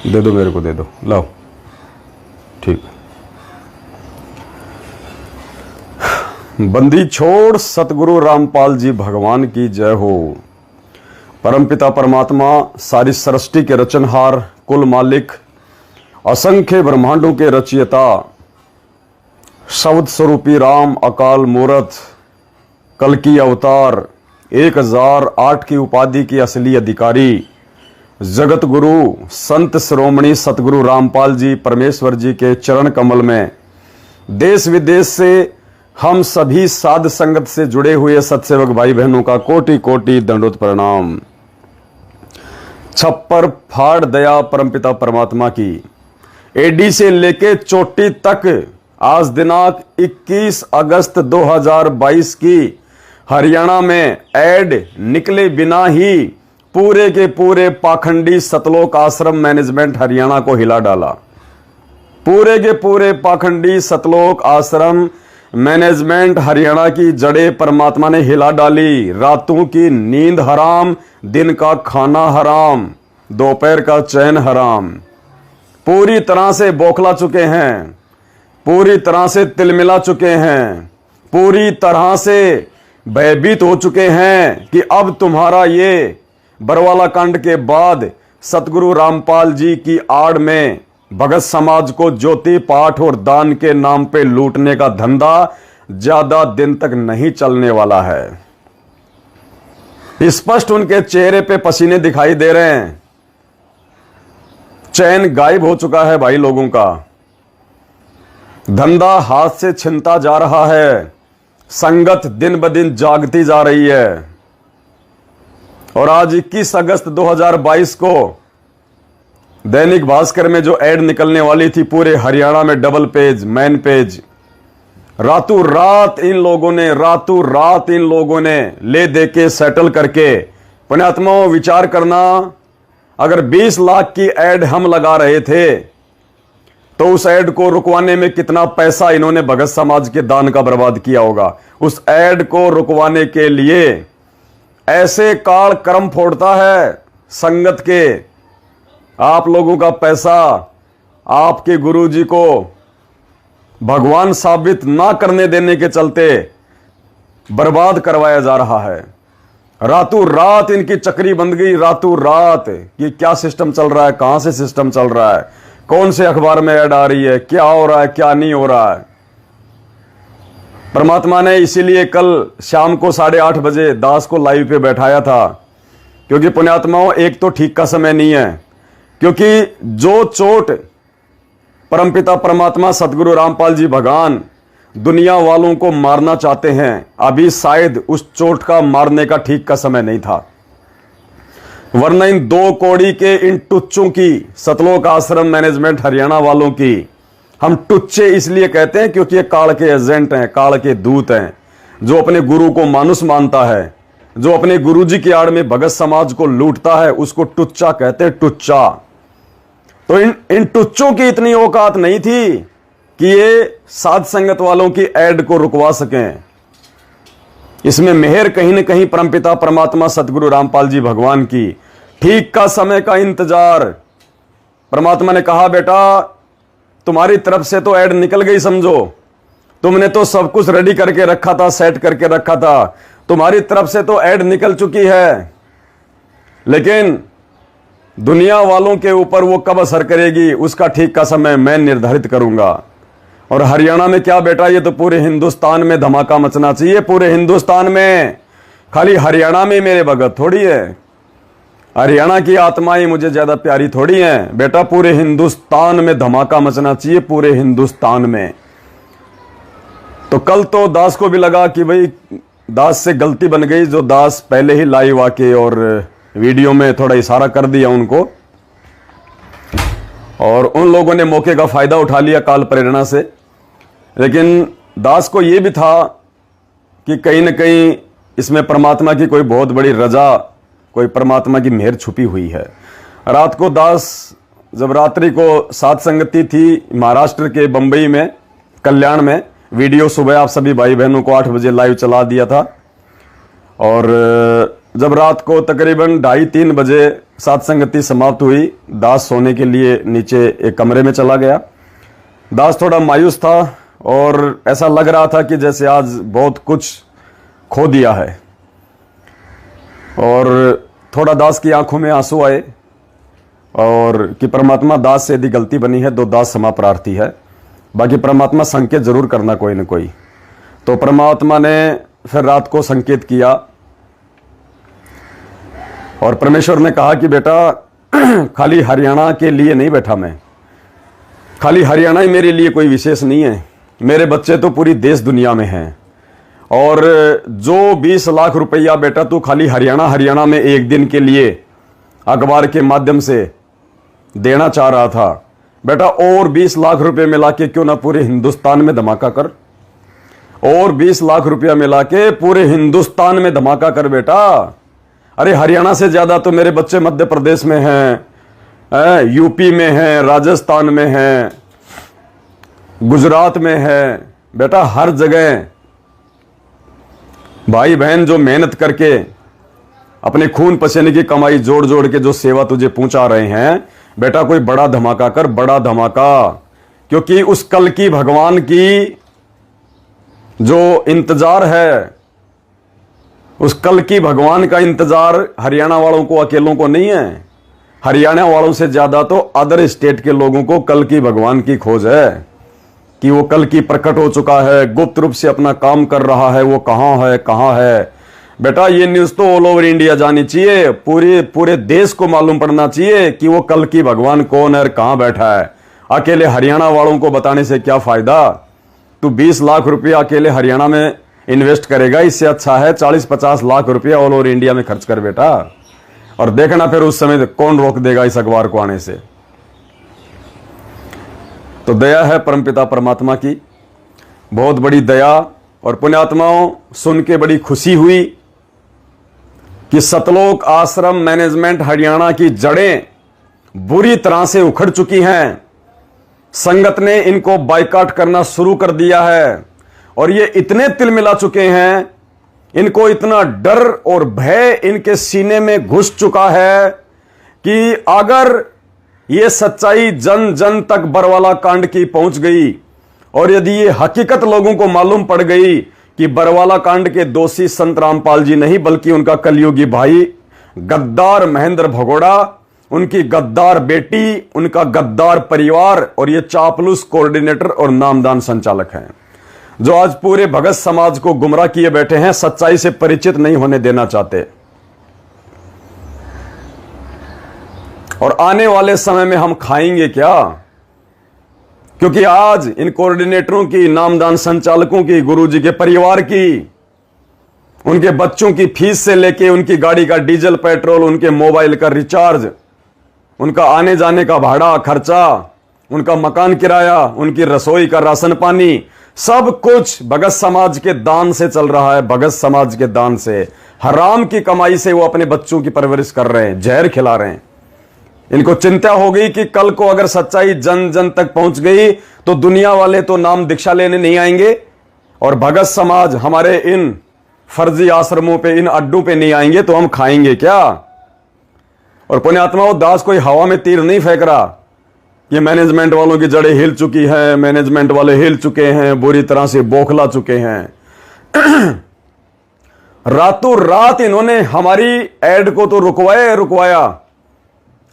दे दो मेरे को, दे दो, लाओ। ठीक। बंदी छोड़ सतगुरु रामपाल जी भगवान की जय हो। परमपिता परमात्मा सारी सृष्टि के रचनहार, कुल मालिक, असंख्य ब्रह्मांडों के रचयिता, शब्द स्वरूपी राम अकाल मूरत, कल की अवतार, 1008 की उपाधि के असली अधिकारी, जगत गुरु संत श्रोमणी सतगुरु रामपाल जी परमेश्वर जी के चरण कमल में देश विदेश से हम सभी साध संगत से जुड़े हुए सत्सेवक भाई बहनों का कोटि कोटि दंडोत प्रणाम। छप्पर फाड़ दया परमपिता परमात्मा की। एडी से लेके चोटी तक आज दिनांक 21 अगस्त 2022 की हरियाणा में ऐड निकले बिना ही पूरे के पूरे पाखंडी सतलोक आश्रम मैनेजमेंट हरियाणा को हिला डाला। पूरे के पूरे पाखंडी सतलोक आश्रम मैनेजमेंट हरियाणा की जड़ें परमात्मा ने हिला डाली। रातों की नींद हराम, दिन का खाना हराम, दोपहर का चैन हराम। पूरी तरह से बौखला चुके हैं, पूरी तरह से तिलमिला चुके हैं, पूरी तरह से भयभीत हो चुके हैं कि अब तुम्हारा ये बरवाला कांड के बाद सतगुरु रामपाल जी की आड़ में भगत समाज को ज्योति पाठ और दान के नाम पे लूटने का धंधा ज्यादा दिन तक नहीं चलने वाला है। स्पष्ट उनके चेहरे पे पसीने दिखाई दे रहे हैं। चैन गायब हो चुका है भाई लोगों का। धंधा हाथ से छिनता जा रहा है। संगत दिन ब दिन जागती जा रही है। और आज 21 अगस्त 2022 को दैनिक भास्कर में जो एड निकलने वाली थी पूरे हरियाणा में, डबल पेज, मेन पेज, रातों रात इन लोगों ने ले दे के सेटल करके, पुण्यात्माओं विचार करना, अगर 20 लाख की एड हम लगा रहे थे तो उस एड को रुकवाने में कितना पैसा इन्होंने भगत समाज के दान का बर्बाद किया होगा। उस एड को रुकवाने के लिए ऐसे काल कर्म फोड़ता है संगत के। आप लोगों का पैसा आपके गुरुजी को भगवान साबित ना करने देने के चलते बर्बाद करवाया जा रहा है। रातों रात इनकी चक्री बंद गई। रातों रात ये क्या सिस्टम चल रहा है, कहां से सिस्टम चल रहा है, कौन से अखबार में ऐड आ रही है, क्या हो रहा है, क्या नहीं हो रहा है। परमात्मा ने इसीलिए कल शाम को 8:30 बजे दास को लाइव पे बैठाया था, क्योंकि पुण्यात्माओं एक तो ठीक का समय नहीं है, क्योंकि जो चोट परमपिता परमात्मा सतगुरु रामपाल जी भगवान दुनिया वालों को मारना चाहते हैं, अभी शायद उस चोट का मारने का ठीक का समय नहीं था। वरना इन 2 कौड़ी के इन टुच्चों की, सतलोक आश्रम मैनेजमेंट हरियाणा वालों की, हम टुच्चे इसलिए कहते हैं क्योंकि ये काल के एजेंट हैं, काल के दूत हैं। जो अपने गुरु को मानुष मानता है, जो अपने गुरुजी की आड़ में भगत समाज को लूटता है, उसको टुच्चा कहते हैं, टुच्चा। तो इन टुच्चों की इतनी औकात नहीं थी कि ये साध संगत वालों की एड को रुकवा सकें। इसमें मेहर कहीं न कहीं परमपिता परमात्मा सतगुरु रामपाल जी भगवान की। ठीक का समय का इंतजार। परमात्मा ने कहा, बेटा तुम्हारी तरफ से तो ऐड निकल गई, समझो तुमने तो सब कुछ रेडी करके रखा था, सेट करके रखा था, तुम्हारी तरफ से तो ऐड निकल चुकी है, लेकिन दुनिया वालों के ऊपर वो कब असर करेगी उसका ठीक का समय मैं निर्धारित करूंगा। और हरियाणा में क्या बेटा, ये तो पूरे हिंदुस्तान में धमाका मचना चाहिए। पूरे हिंदुस्तान में, खाली हरियाणा में मेरे भगत थोड़ी है, हरियाणा की आत्माएं मुझे ज्यादा प्यारी थोड़ी हैं बेटा। पूरे हिंदुस्तान में धमाका मचना चाहिए, पूरे हिंदुस्तान में। तो कल तो दास को भी लगा कि भाई दास से गलती बन गई, जो दास पहले ही लाइव आके और वीडियो में थोड़ा इशारा कर दिया उनको, और उन लोगों ने मौके का फायदा उठा लिया काल प्रेरणा से। लेकिन दास को यह भी था कि कहीं न कहीं इसमें परमात्मा की कोई बहुत बड़ी रजा, कोई परमात्मा की मेहर छुपी हुई है। रात को दास जब रात्रि को साध संगति थी महाराष्ट्र के बंबई में, कल्याण में, वीडियो सुबह आप सभी भाई बहनों को 8 बजे लाइव चला दिया था। और जब रात को तकरीबन 2:30-3 बजे सात संगति समाप्त हुई। दास सोने के लिए नीचे एक कमरे में चला गया। दास थोड़ा मायूस था और ऐसा लग रहा था कि जैसे आज बहुत कुछ खो दिया है, और थोड़ा दास की आंखों में आंसू आए और कि परमात्मा, दास से यदि गलती बनी है तो दास क्षमा प्रार्थी है, बाकी परमात्मा संकेत जरूर करना कोई न कोई। तो परमात्मा ने फिर रात को संकेत किया और परमेश्वर ने कहा कि बेटा, खाली हरियाणा के लिए नहीं बैठा मैं, खाली हरियाणा ही मेरे लिए कोई विशेष नहीं है, मेरे बच्चे तो पूरी देश दुनिया में हैं। और जो 20 लाख रुपया बेटा तू खाली हरियाणा में एक दिन के लिए अखबार के माध्यम से देना चाह रहा था, बेटा और 20 लाख रुपए मिला के क्यों ना पूरे हिंदुस्तान में धमाका कर, और 20 लाख रुपया मिला के पूरे हिंदुस्तान में धमाका कर बेटा। अरे हरियाणा से ज्यादा तो मेरे बच्चे मध्य प्रदेश में हैं, यूपी में हैं, राजस्थान में हैं, गुजरात में हैं, बेटा हर जगह भाई बहन जो मेहनत करके अपने खून पसीने की कमाई जोड़ जोड़ के जो सेवा तुझे पहुंचा रहे हैं, बेटा कोई बड़ा धमाका कर, बड़ा धमाका। क्योंकि उस कल की भगवान की जो इंतजार है, उस कल की भगवान का इंतजार हरियाणा वालों को अकेलों को नहीं है, हरियाणा वालों से ज्यादा तो अदर स्टेट के लोगों को कल की भगवान की खोज है कि वो कल की प्रकट हो चुका है, गुप्त रूप से अपना काम कर रहा है, वो कहां है। बेटा ये न्यूज तो ऑल ओवर इंडिया जानी चाहिए, पूरे देश को मालूम पड़ना चाहिए कि वो कल की भगवान कौन है और कहां बैठा है। अकेले हरियाणा वालों को बताने से क्या फायदा। तू 20 लाख रुपया अकेले हरियाणा में इन्वेस्ट करेगा, इससे अच्छा है 40-50 लाख रुपया ऑल ओवर इंडिया में खर्च कर बेटा, और देखना फिर उस समय कौन रोक देगा इस अखबार को आने से। तो दया है परमपिता परमात्मा की, बहुत बड़ी दया। और पुण्यात्माओं, सुन के बड़ी खुशी हुई कि सतलोक आश्रम मैनेजमेंट हरियाणा की जड़ें बुरी तरह से उखड़ चुकी हैं। संगत ने इनको बाइकाट करना शुरू कर दिया है और ये इतने तिलमिला चुके हैं, इनको इतना डर और भय इनके सीने में घुस चुका है कि अगर ये सच्चाई जन जन तक बरवाला कांड की पहुंच गई और यदि ये हकीकत लोगों को मालूम पड़ गई कि बरवाला कांड के दोषी संत रामपाल जी नहीं बल्कि उनका कलयुगी भाई गद्दार महेंद्र भगोड़ा, उनकी गद्दार बेटी, उनका गद्दार परिवार और ये चापलूस कोऑर्डिनेटर और नामदान संचालक हैं, जो आज पूरे भगत समाज को गुमराह किए बैठे हैं, सच्चाई से परिचित नहीं होने देना चाहते। और आने वाले समय में हम खाएंगे क्या? क्योंकि आज इन कोऑर्डिनेटरों की, नामदान संचालकों की, गुरुजी के परिवार की, उनके बच्चों की फीस से लेके उनकी गाड़ी का डीजल पेट्रोल, उनके मोबाइल का रिचार्ज, उनका आने जाने का भाड़ा खर्चा, उनका मकान किराया, उनकी रसोई का राशन पानी, सब कुछ भगत समाज के दान से चल रहा है। भगत समाज के दान से, हराम की कमाई से वो अपने बच्चों की परवरिश कर रहे हैं, जहर खिला रहे हैं। इनको चिंता हो गई कि कल को अगर सच्चाई जन जन तक पहुंच गई तो दुनिया वाले तो नाम दीक्षा लेने नहीं आएंगे और भगत समाज हमारे इन फर्जी आश्रमों पे, इन अड्डों पे नहीं आएंगे, तो हम खाएंगे क्या? और पुण्यात्माओं, दास कोई हवा में तीर नहीं फेंक रहा। ये मैनेजमेंट वालों की जड़ें हिल चुकी हैं, मैनेजमेंट वाले हिल चुके हैं, बुरी तरह से बौखला चुके हैं। रातों रात इन्होंने हमारी एड को तो रुकवाया,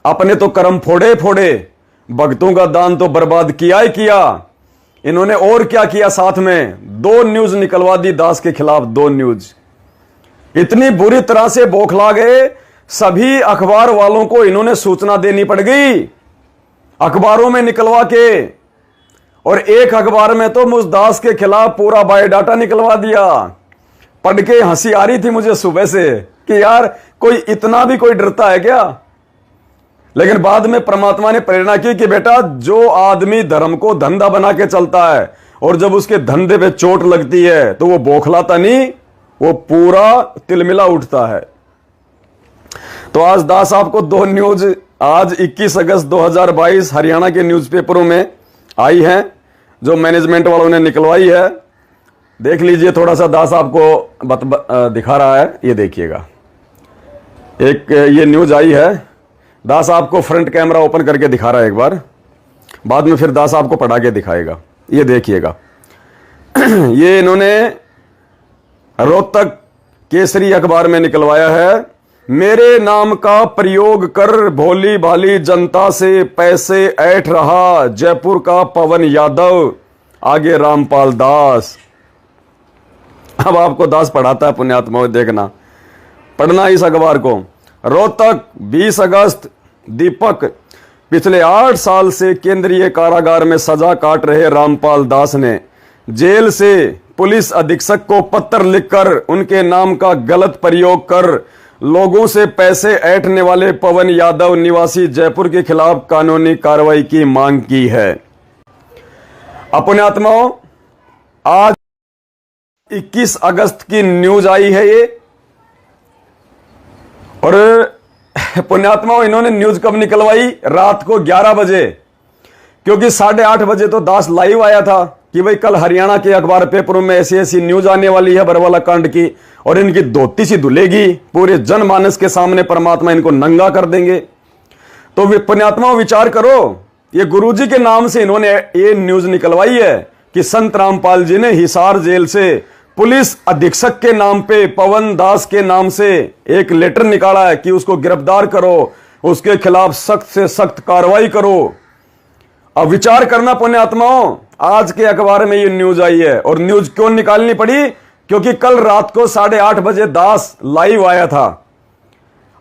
अपने तो कर्म फोड़े, भक्तों का दान तो बर्बाद किया ही किया। इन्होंने और क्या किया? साथ में 2 न्यूज निकलवा दी दास के खिलाफ, 2 न्यूज। इतनी बुरी तरह से बौखला गए, सभी अखबार वालों को इन्होंने सूचना देनी पड़ गई, अखबारों में निकलवा के। और एक अखबार में तो मुझ दास के खिलाफ पूरा बायोडाटा निकलवा दिया। पढ़ के हंसी आ रही थी मुझे सुबह से कि यार कोई इतना भी कोई डरता है क्या? लेकिन बाद में परमात्मा ने प्रेरणा की कि बेटा, जो आदमी धर्म को धंधा बना के चलता है और जब उसके धंधे पे चोट लगती है तो वो बौखलाता नहीं, वो पूरा तिलमिला उठता है। तो आज दास आपको 2 न्यूज आज 21 अगस्त 2022 हरियाणा के न्यूज़पेपरों में आई हैं, जो मैनेजमेंट वालों ने निकलवाई है। देख लीजिए, थोड़ा सा दास आपको दिखा रहा है, ये देखिएगा। एक ये न्यूज आई है दास आपको फ्रंट कैमरा ओपन करके दिखा रहा है एक बार, बाद में फिर दास आपको पढ़ा के दिखाएगा। ये देखिएगा ये इन्होंने रोहतक केसरी अखबार में निकलवाया है। मेरे नाम का प्रयोग कर भोली भाली जनता से पैसे ऐंठ रहा जयपुर का पवन यादव, आगे रामपाल दास। अब आपको दास पढ़ाता है पुण्यात्मा, देखना पढ़ना इस अखबार को। रोहतक 20 अगस्त दीपक, पिछले 8 साल से केंद्रीय कारागार में सजा काट रहे रामपाल दास ने जेल से पुलिस अधीक्षक को पत्र लिखकर उनके नाम का गलत प्रयोग कर लोगों से पैसे ऐंठने वाले पवन यादव निवासी जयपुर के खिलाफ कानूनी कार्रवाई की मांग की है। पुण्यात्माओं, आज 21 अगस्त की न्यूज आई है ये, और पुण्यात्माओं इन्होंने न्यूज कब निकलवाई? रात को 11 बजे, क्योंकि 8:30 बजे तो दास लाइव आया था कि भाई कल हरियाणा के अखबार पेपरों में ऐसी ऐसी न्यूज आने वाली है बरवाला कांड की, और इनकी धोती सी धुलेगी, पूरे जनमानस के सामने परमात्मा इनको नंगा कर देंगे। तो पुण्यात्माओं विचार करो, ये गुरुजी के नाम से इन्होंने ये न्यूज निकलवाई है कि संत रामपाल जी ने हिसार जेल से पुलिस अधीक्षक के नाम पे पवन दास के नाम से एक लेटर निकाला है कि उसको गिरफ्तार करो, उसके खिलाफ सख्त से सख्त कार्रवाई करो। अब विचार करना पुण्यात्माओं, आज के अखबार में ये न्यूज आई है, और न्यूज क्यों निकालनी पड़ी? क्योंकि कल रात को 8:30 बजे दास लाइव आया था।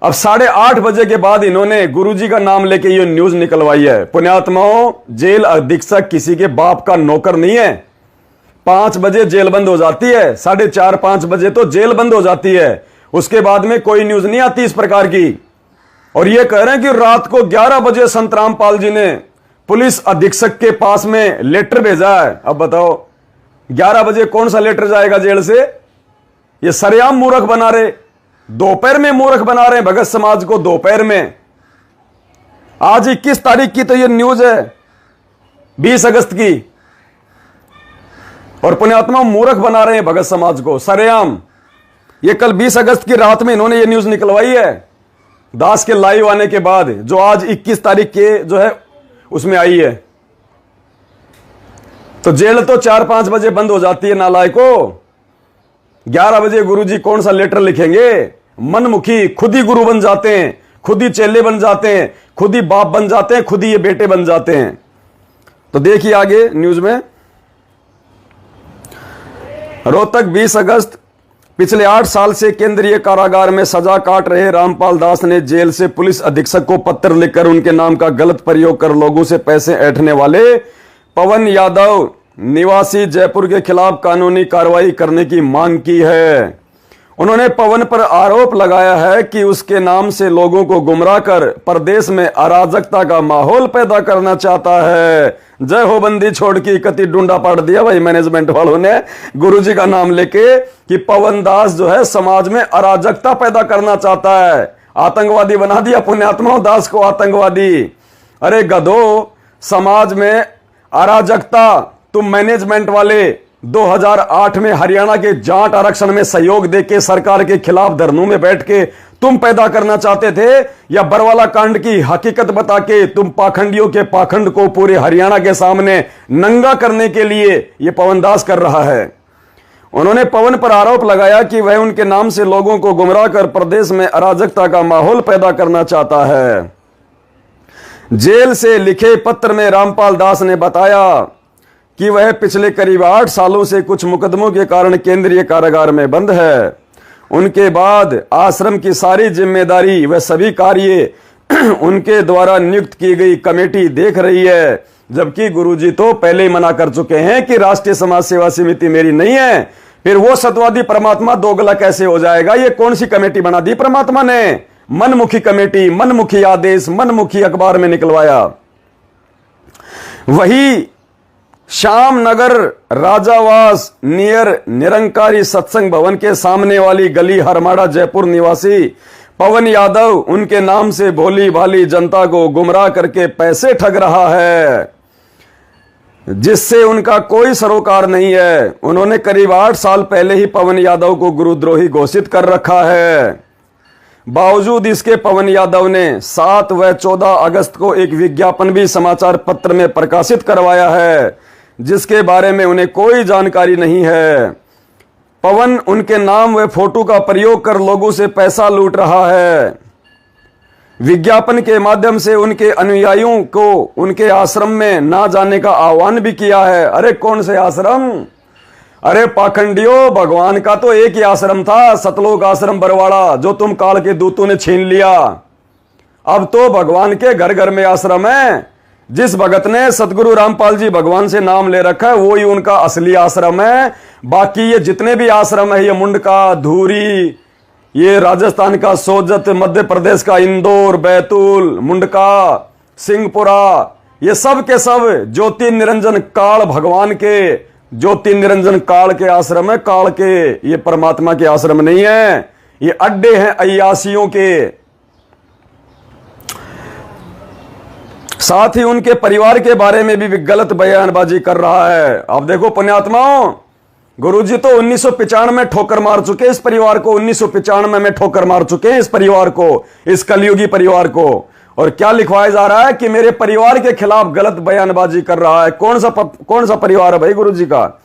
अब 8:30 बजे के बाद इन्होंने गुरुजी का नाम लेके ये न्यूज निकलवाई है। पुण्यात्माओं, जेल अधीक्षक किसी के बाप का नौकर नहीं है। 5 बजे जेल बंद हो जाती है, 4:30-5 बजे तो जेल बंद हो जाती है, उसके बाद में कोई न्यूज नहीं आती इस प्रकार की। और ये कह रहे हैं कि रात को 11 बजे संत रामपाल जी ने पुलिस अधीक्षक के पास में लेटर भेजा है। अब बताओ 11 बजे कौन सा लेटर जाएगा जेल से? ये सरेआम मूर्ख बना रहे, दोपहर में मूर्ख बना रहे हैं भगत समाज को, दोपहर में। आज 21 तारीख की तो ये न्यूज है, 20 अगस्त की, और पुण्यात्मा मूर्ख बना रहे हैं भगत समाज को सरेआम। ये कल 20 अगस्त की रात में इन्होंने ये न्यूज निकलवाई है दास के लाइव आने के बाद, जो आज 21 तारीख के जो है उसमें आई है। तो जेल तो 4-5 बजे बंद हो जाती है नालायको, 11 बजे गुरुजी कौन सा लेटर लिखेंगे? मनमुखी खुद ही गुरु बन जाते हैं, खुद ही चेले बन जाते हैं, खुद ही बाप बन जाते हैं, खुद ही ये बेटे बन जाते हैं। तो देखिए आगे न्यूज में, रोहतक 20 अगस्त, पिछले 8 साल से केंद्रीय कारागार में सजा काट रहे रामपाल दास ने जेल से पुलिस अधीक्षक को पत्र लिखकर उनके नाम का गलत प्रयोग कर लोगों से पैसे ऐंठने वाले पवन यादव निवासी जयपुर के खिलाफ कानूनी कार्रवाई करने की मांग की है। उन्होंने पवन पर आरोप लगाया है कि उसके नाम से लोगों को गुमराह कर प्रदेश में अराजकता का माहौल पैदा करना चाहता है। जय हो बंदी छोड़ की कति डूंडा पाट दिया भाई मैनेजमेंट वालों ने गुरुजी का नाम लेके कि पवन दास जो है समाज में अराजकता पैदा करना चाहता है, आतंकवादी बना दिया पुण्यात्माओं दास को, आतंकवादी। अरे गधो, समाज में अराजकता तुम मैनेजमेंट वाले 2008 में हरियाणा के जाट आरक्षण में सहयोग देके सरकार के खिलाफ धरनों में बैठ के तुम पैदा करना चाहते थे, या बरवाला कांड की हकीकत बता के तुम पाखंडियों के पाखंड को पूरे हरियाणा के सामने नंगा करने के लिए यह पवन दास कर रहा है। उन्होंने पवन पर आरोप लगाया कि वह उनके नाम से लोगों को गुमराह कर प्रदेश में अराजकता का माहौल पैदा करना चाहता है। जेल से लिखे पत्र में रामपाल दास ने बताया कि वह पिछले करीब 8 सालों से कुछ मुकदमों के कारण केंद्रीय कारागार में बंद है। उनके बाद आश्रम की सारी जिम्मेदारी व सभी कार्य उनके द्वारा नियुक्त की गई कमेटी देख रही है, जबकि गुरुजी तो पहले ही मना कर चुके हैं कि राष्ट्रीय समाज सेवा समिति मेरी नहीं है। फिर वो सतवादी परमात्मा दोगला कैसे हो जाएगा? ये कौन सी कमेटी बना दी परमात्मा ने? मनमुखी कमेटी, मनमुखी आदेश, मनमुखी अखबार में निकलवाया। वही श्याम नगर राजावास नियर निरंकारी सत्संग भवन के सामने वाली गली हरमाड़ा जयपुर निवासी पवन यादव उनके नाम से भोली भाली जनता को गुमराह करके पैसे ठग रहा है, जिससे उनका कोई सरोकार नहीं है। उन्होंने करीब 8 साल पहले ही पवन यादव को गुरुद्रोही घोषित कर रखा है। बावजूद इसके पवन यादव ने 7 व 14 अगस्त को एक विज्ञापन भी समाचार पत्र में प्रकाशित करवाया है, जिसके बारे में उन्हें कोई जानकारी नहीं है। पवन उनके नाम व फोटो का प्रयोग कर लोगों से पैसा लूट रहा है। विज्ञापन के माध्यम से उनके अनुयायियों को उनके आश्रम में ना जाने का आह्वान भी किया है। अरे कौन से आश्रम? अरे पाखंडियों, भगवान का तो एक ही आश्रम था, सतलोक आश्रम बरवाड़ा, जो तुम काल के दूतों ने छीन लिया। अब तो भगवान के घर घर में आश्रम है। जिस भगत ने सतगुरु रामपाल जी भगवान से नाम ले रखा है वो ही उनका असली आश्रम है। बाकी ये जितने भी आश्रम है, ये मुंडका, धूरी, ये राजस्थान का सोजत, मध्य प्रदेश का इंदौर, बैतूल, मुंडका, सिंहपुरा, ये सब के सब ज्योति निरंजन काल भगवान के, ज्योति निरंजन काल के आश्रम है। काल के, ये परमात्मा के आश्रम नहीं है, ये अड्डे हैं अय्यासियों के। साथ ही उनके परिवार के बारे में भी गलत बयानबाजी कर रहा है। अब देखो पुण्यात्माओं, गुरुजी तो 1995 में ठोकर मार चुके इस परिवार को, 1995 में ठोकर मार चुके हैं इस परिवार को, इस कलयुगी परिवार को। और क्या लिखवाया जा रहा है कि मेरे परिवार के खिलाफ गलत बयानबाजी कर रहा है। कौन सा परिवार है भाई गुरुजी का?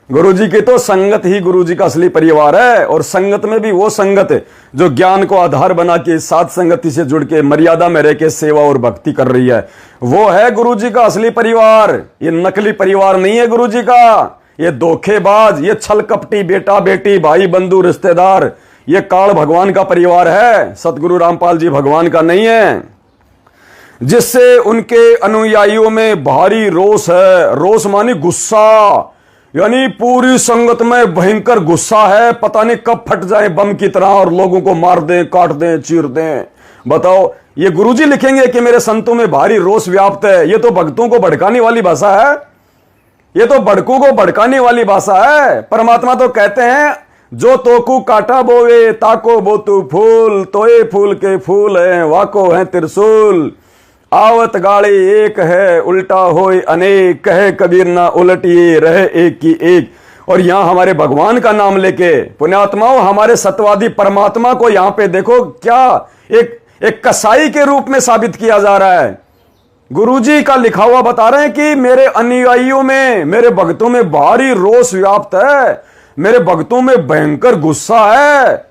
गुरुजी की तो संगत ही गुरुजी का असली परिवार है। और संगत में भी वो संगत जो ज्ञान को आधार बना के साथ संगति से जुड़ के मर्यादा में रह के सेवा और भक्ति कर रही है, वो है गुरुजी का असली परिवार। ये नकली परिवार नहीं है गुरुजी का। ये धोखेबाज, ये छल कपटी बेटा बेटी, भाई बंधु रिश्तेदार, ये काल भगवान का परिवार है, सतगुरु रामपाल जी भगवान का नहीं है। जिससे उनके अनुयायियों में भारी रोष है। रोष मानी गुस्सा, यानी पूरी संगत में भयंकर गुस्सा है। पता नहीं कब फट जाए बम की तरह और लोगों को मार दें, काट दें, चीर दें। बताओ, ये गुरुजी लिखेंगे कि मेरे संतों में भारी रोष व्याप्त है? ये तो भक्तों को भड़काने वाली भाषा है, ये तो भड़कों को भड़काने वाली भाषा है। परमात्मा तो कहते हैं, जो तोकू काटा बोवे ताको बोतु फूल, तोए फूल के फूल हैं, वाको है त्रिशूल। आवत गाड़ी एक है, उल्टा होए अनेक, कहे कबीर ना उलटिए रहे एक की एक। और यहां हमारे भगवान का नाम लेके पुण्यात्माओं, हमारे सत्यवादी परमात्मा को यहां पे देखो क्या एक कसाई के रूप में साबित किया जा रहा है। गुरुजी का लिखा हुआ बता रहे हैं कि मेरे अनुयायियों में, मेरे भक्तों में भारी रोष व्याप्त है, मेरे भक्तों में भयंकर गुस्सा है।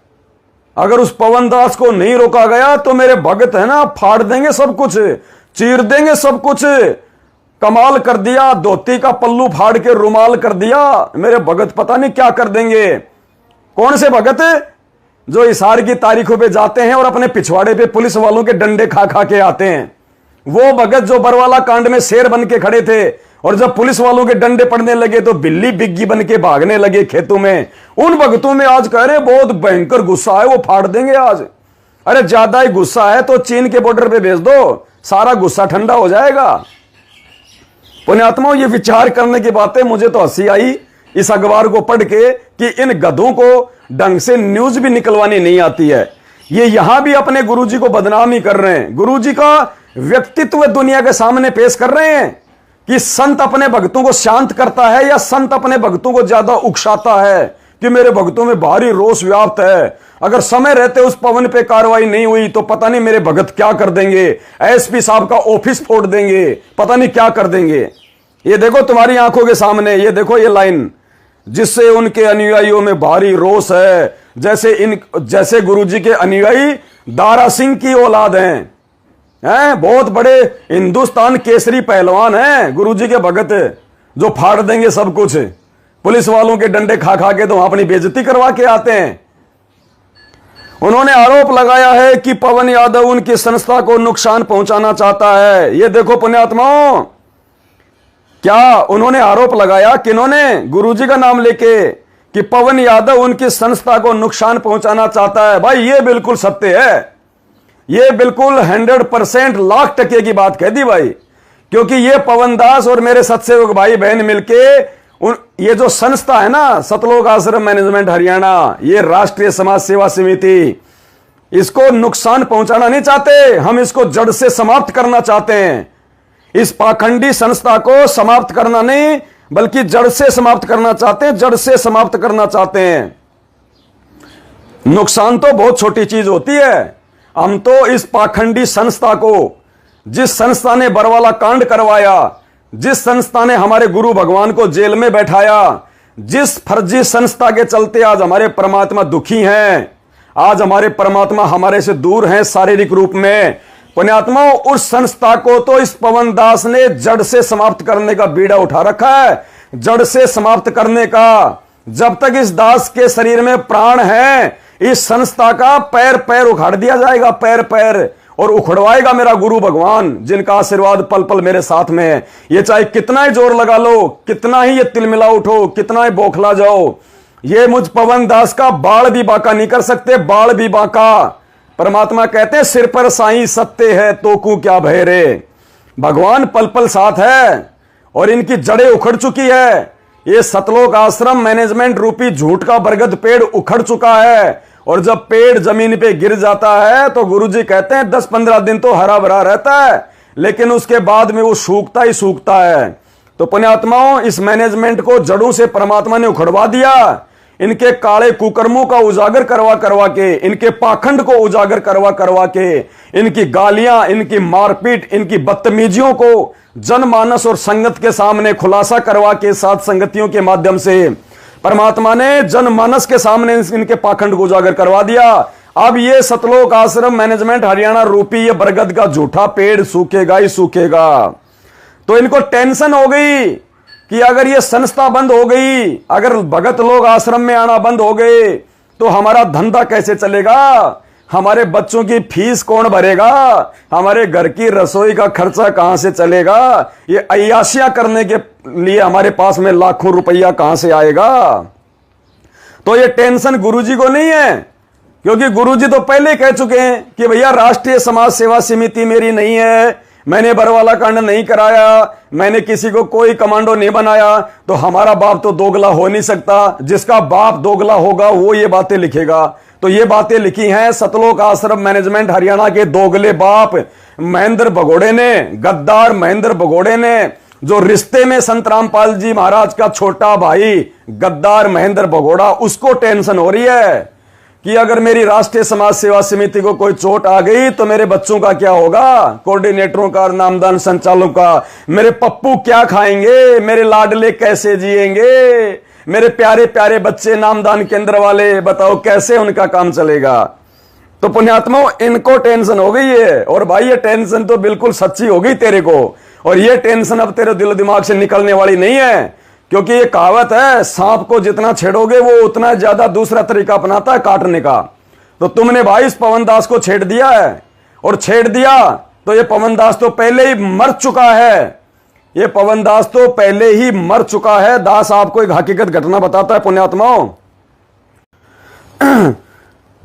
अगर उस पवन दास को नहीं रोका गया तो मेरे भगत है ना, फाड़ देंगे सब कुछ, चीर देंगे सब कुछ। कमाल कर दिया, धोती का पल्लू फाड़ के रुमाल कर दिया। मेरे भगत पता नहीं क्या कर देंगे। कौन से भगत? जो इशार की तारीखों पे जाते हैं और अपने पिछवाड़े पे पुलिस वालों के डंडे खा खा के आते हैं। वो भगत जो बरवाला कांड में शेर बन के खड़े थे और जब पुलिस वालों के डंडे पड़ने लगे तो बिल्ली बिग्गी बन के भागने लगे खेतों में। उन भगतों में आज कह रहे बहुत भयंकर गुस्सा है, वो फाड़ देंगे आज। अरे ज्यादा ही गुस्सा है तो चीन के बॉर्डर पे भेज दो, सारा गुस्सा ठंडा हो जाएगा। पुण्यात्माओं, ये विचार करने की बातें, मुझे तो हंसी आई इस अखबार को पढ़ के कि इन गधों को ढंग से न्यूज भी निकलवानी नहीं आती है। ये यहां भी अपने गुरुजी को बदनाम ही कर रहे हैं। गुरुजी का व्यक्तित्व दुनिया के सामने पेश कर रहे हैं कि संत अपने भक्तों को शांत करता है या संत अपने भक्तों को ज्यादा उकसाता है कि मेरे भक्तों में भारी रोष व्याप्त है। अगर समय रहते उस पवन पे कार्रवाई नहीं हुई तो पता नहीं मेरे भगत क्या कर देंगे, एसपी साहब का ऑफिस फोड़ देंगे, पता नहीं क्या कर देंगे। ये देखो तुम्हारी आंखों के सामने, ये देखो ये लाइन, जिससे उनके अनुयायियों में भारी रोष है। जैसे गुरुजी के अनुयायी दारा सिंह की औलाद हैं, बहुत बड़े हिंदुस्तान केसरी पहलवान हैं गुरुजी के भगत, जो फाड़ देंगे सब कुछ। पुलिस वालों के डंडे खा खा के तो वहां अपनी बेइज्जती करवा के आते हैं। उन्होंने आरोप लगाया है कि पवन यादव उनकी संस्था को नुकसान पहुंचाना चाहता है। ये देखो पुण्यात्माओं, क्या उन्होंने आरोप लगाया, किन्होंने? गुरुजी का नाम लेके, कि पवन यादव उनकी संस्था को नुकसान पहुंचाना चाहता है। भाई ये बिल्कुल सत्य है, ये बिल्कुल 100% लाख टके की बात कह दी भाई। क्योंकि ये पवन दास और मेरे सत्सेवक भाई बहन मिलके ये जो संस्था है ना, सतलोक आश्रम मैनेजमेंट हरियाणा, ये राष्ट्रीय समाज सेवा समिति, इसको नुकसान पहुंचाना नहीं चाहते। हम इसको जड़ से समाप्त करना चाहते हैं। इस पाखंडी संस्था को समाप्त करना नहीं बल्कि जड़ से समाप्त करना चाहते हैं, जड़ से समाप्त करना चाहते हैं। नुकसान तो बहुत छोटी चीज होती है। हम तो इस पाखंडी संस्था को, जिस संस्था ने बरवाला कांड करवाया, जिस संस्था ने हमारे गुरु भगवान को जेल में बैठाया, जिस फर्जी संस्था के चलते आज हमारे परमात्मा दुखी हैं, आज हमारे परमात्मा हमारे से दूर हैं शारीरिक रूप में, पुण्यात्माओं, उस संस्था को तो इस पवन दास ने जड़ से समाप्त करने का बीड़ा उठा रखा है, जड़ से समाप्त करने का। जब तक इस दास के शरीर में प्राण है, इस संस्था का पैर पैर उखाड़ दिया जाएगा, पैर पैर, और उखड़वाएगा मेरा गुरु भगवान, जिनका आशीर्वाद पल पल मेरे साथ में है। ये चाहे कितना ही जोर लगा लो, कितना ही ये तिलमिला उठो, कितना ही बौखला जाओ, ये मुझ पवन दास का बाल भी बांका नहीं कर सकते, बाल भी बांका। परमात्मा कहते हैं सिर पर साईं सत्य है तो कू क्या भय रे। भगवान पल पल साथ है और इनकी जड़ें उखड़ चुकी है। ये सतलोक आश्रम मैनेजमेंट रूपी झूठ का बरगद पेड़ उखड़ चुका है, और जब पेड़ जमीन पे गिर जाता है तो गुरुजी कहते हैं 10-15 दिन तो हरा भरा रहता है, लेकिन उसके बाद में वो सूखता ही सूखता है। तो पुण्यात्माओं, इस मैनेजमेंट को जड़ों से परमात्मा ने उखड़वा दिया। इनके काले कुकर्मों का उजागर करवा करवा के, इनके पाखंड को उजागर करवा करवा के, इनकी गालियां, इनकी मारपीट, इनकी बदतमीजियों को जनमानस और संगत के सामने खुलासा करवा के, साथ संगतियों के माध्यम से परमात्मा ने जनमानस के सामने इनके पाखंड को उजागर करवा दिया। अब ये सतलोक आश्रम मैनेजमेंट हरियाणा रूपी ये बरगद का झूठा पेड़ सूखेगा ही सूखेगा। तो इनको टेंशन हो गई कि अगर ये संस्था बंद हो गई, अगर भगत लोग आश्रम में आना बंद हो गए, तो हमारा धंधा कैसे चलेगा, हमारे बच्चों की फीस कौन भरेगा, हमारे घर की रसोई का खर्चा कहां से चलेगा, ये अय्याशियां करने के लिए हमारे पास में लाखों रुपया कहां से आएगा। तो ये टेंशन गुरुजी को नहीं है, क्योंकि गुरुजी तो पहले कह चुके हैं कि भैया राष्ट्रीय समाज सेवा समिति मेरी नहीं है, मैंने बरवाला कांड नहीं कराया, मैंने किसी को कोई कमांडो नहीं बनाया। तो हमारा बाप तो दोगला हो नहीं सकता, जिसका बाप दोगला होगा वो ये बातें लिखेगा। तो ये बातें लिखी हैं सतलोक आश्रम मैनेजमेंट हरियाणा के दोगले बाप महेंद्र भगोड़े ने, गद्दार महेंद्र भगोड़े ने, जो रिश्ते में संत रामपाल जी महाराज का छोटा भाई गद्दार महेंद्र भगोड़ा, उसको टेंशन हो रही है कि अगर मेरी राष्ट्रीय समाज सेवा समिति को कोई चोट आ गई तो मेरे बच्चों का क्या होगा, कोऑर्डिनेटरों का, नामदान संचालकों का, मेरे पप्पू क्या खाएंगे, मेरे लाडले कैसे जिएंगे, मेरे प्यारे प्यारे बच्चे नामदान केंद्र वाले, बताओ कैसे उनका काम चलेगा। तो पुण्यात्माओं, इनको टेंशन हो गई है। और भाई ये टेंशन तो बिल्कुल सच्ची हो गई तेरे को, और ये टेंशन अब तेरे दिल दिमाग से निकलने वाली नहीं है, क्योंकि ये कहावत है, सांप को जितना छेड़ोगे वो उतना ज्यादा दूसरा तरीका अपनाता है काटने का। तो तुमने भाई इस पवन दास को छेड़ दिया है, और छेड़ दिया तो ये पवन दास तो पहले ही मर चुका है, ये पवन दास तो पहले ही मर चुका है। दास आपको एक हकीकत घटना बताता है पुण्यात्माओं।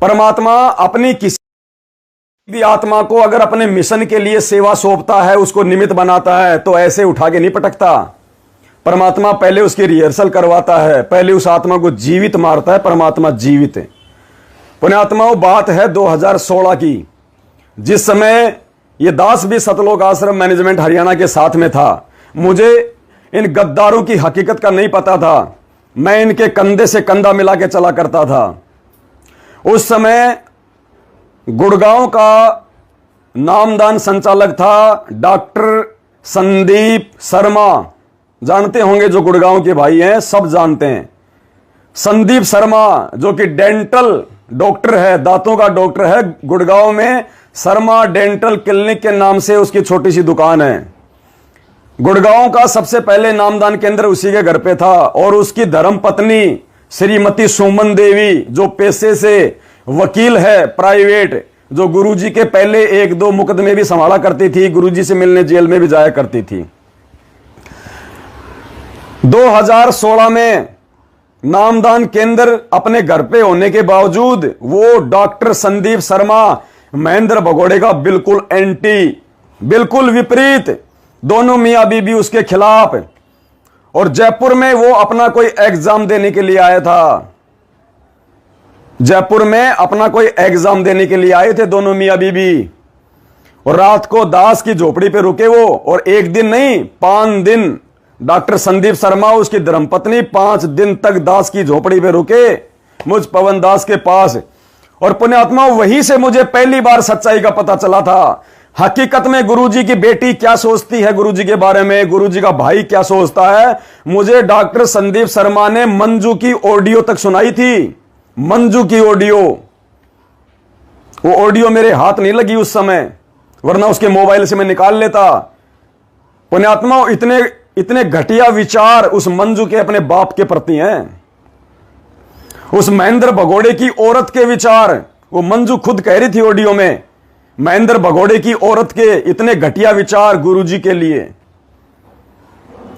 परमात्मा अपनी किसी भी आत्मा को अगर अपने मिशन के लिए सेवा सौंपता है, उसको निमित्त बनाता है, तो ऐसे उठा के नहीं पटकता। परमात्मा पहले उसकी रिहर्सल करवाता है, पहले उस आत्मा को जीवित मारता है। परमात्मा जीवित है पुण्यात्माओं। बात है 2016 की, जिस समय ये दास भी सतलोक आश्रम मैनेजमेंट हरियाणा के साथ में था। मुझे इन गद्दारों की हकीकत का नहीं पता था, मैं इनके कंधे से कंधा मिला के चला करता था। उस समय गुड़गांव का नामदान संचालक था डॉक्टर संदीप शर्मा, जानते होंगे, जो गुड़गांव के भाई हैं सब जानते हैं। संदीप शर्मा जो कि डेंटल डॉक्टर है, दांतों का डॉक्टर है, गुड़गांव में शर्मा डेंटल क्लिनिक के नाम से उसकी छोटी सी दुकान है। गुड़गांव का सबसे पहले नामदान केंद्र उसी के घर पे था, और उसकी धर्मपत्नी श्रीमती सुमन देवी, जो पेशे से वकील है प्राइवेट, जो गुरुजी के पहले 1-2 मुकदमे भी संभाला करती थी, गुरुजी से मिलने जेल में भी जाया करती थी। 2016 में नामदान केंद्र अपने घर पे होने के बावजूद वो डॉक्टर संदीप शर्मा महेंद्र भगोड़े का बिल्कुल एंटी, बिल्कुल विपरीत, दोनों मियां बीबी उसके खिलाफ। और जयपुर में वो अपना कोई एग्जाम देने के लिए आया था, जयपुर में अपना कोई एग्जाम देने के लिए आए थे दोनों मियां बीबी। और रात को दास की झोपड़ी पे रुके वो, और एक दिन नहीं 5 दिन डॉक्टर संदीप शर्मा उसकी धर्मपत्नी 5 दिन तक दास की झोपड़ी पे रुके मुझ पवन दास के पास। और पुण्यात्माओं, वहीं से मुझे पहली बार सच्चाई का पता चला था। हकीकत में गुरुजी की बेटी क्या सोचती है गुरुजी के बारे में, गुरुजी का भाई क्या सोचता है, मुझे डॉक्टर संदीप शर्मा ने मंजू की ऑडियो तक सुनाई थी। मंजू की ऑडियो, वो ऑडियो मेरे हाथ नहीं लगी उस समय, वरना उसके मोबाइल से मैं निकाल लेता। पुण्यात्माओं, इतने इतने घटिया विचार उस मंजू के अपने बाप के प्रति हैं। उस महेंद्र भगोड़े की औरत के विचार, वो मंजू खुद कह रही थी ऑडियो में, महेंद्र भगोड़े की औरत के इतने घटिया विचार गुरुजी के लिए।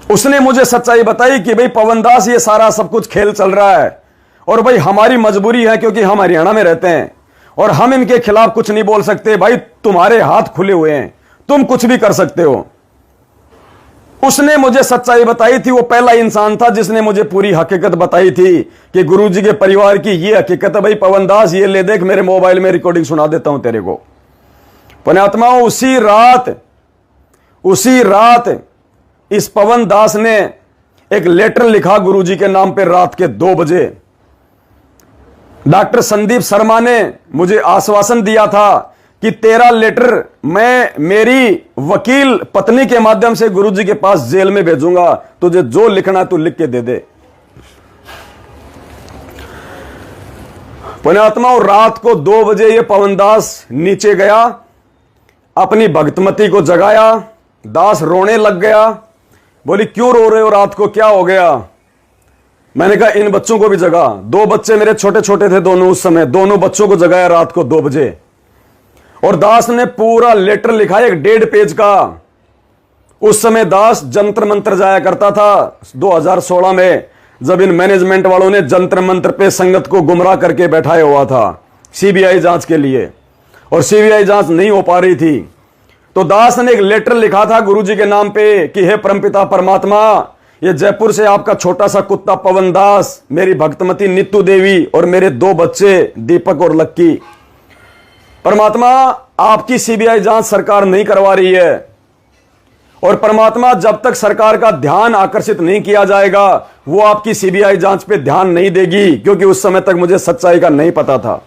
उसने मुझे सच्चाई बताई कि भाई पवन दास, ये सारा सब कुछ खेल चल रहा है और भाई हमारी मजबूरी है क्योंकि हम हरियाणा में रहते हैं और हम इनके खिलाफ कुछ नहीं बोल सकते। भाई तुम्हारे हाथ खुले हुए हैं, तुम कुछ भी कर सकते हो। उसने मुझे सच्चाई बताई थी। वो पहला इंसान था जिसने मुझे पूरी हकीकत बताई थी कि गुरुजी के परिवार की ये हकीकत है। भाई पवन दास, ये ले देख, मेरे मोबाइल में रिकॉर्डिंग सुना देता हूं तेरे को। पुण्यात्माओं, उसी रात इस पवन दास ने एक लेटर लिखा गुरुजी के नाम पे रात के 2 बजे। डॉक्टर संदीप शर्मा ने मुझे आश्वासन दिया था कि तेरा लेटर मैं मेरी वकील पत्नी के माध्यम से गुरुजी के पास जेल में भेजूंगा, तुझे जो लिखना है तू लिख के दे दे। पुण्यात्माओं, रात को 2 बजे ये पवन दास नीचे गया, अपनी भक्तमती को जगाया। दास रोने लग गया। बोली क्यों रो रहे हो, रात को क्या हो गया? मैंने कहा इन बच्चों को भी जगा। 2 बच्चे मेरे छोटे छोटे थे दोनों उस समय, दोनों बच्चों को जगाया रात को 2 बजे। और दास ने पूरा लेटर लिखा, एक 1.5 पेज का। उस समय दास जंतर मंत्र जाया करता था 2016 में, जब इन मैनेजमेंट वालों ने जंतर मंत्र पे संगत को गुमराह करके बैठाया हुआ था सीबीआई जांच के लिए, और सीबीआई जांच नहीं हो पा रही थी। तो दास ने एक लेटर लिखा था गुरुजी के नाम पे कि हे परमपिता परमात्मा, ये जयपुर से आपका छोटा सा कुत्ता पवन दास, मेरी भक्तमती नीतू देवी और मेरे 2 बच्चे दीपक और लक्की, परमात्मा आपकी सीबीआई जांच सरकार नहीं करवा रही है, और परमात्मा जब तक सरकार का ध्यान आकर्षित नहीं किया जाएगा वो आपकी सीबीआई जांच पे ध्यान नहीं देगी, क्योंकि उस समय तक मुझे सच्चाई का नहीं पता था।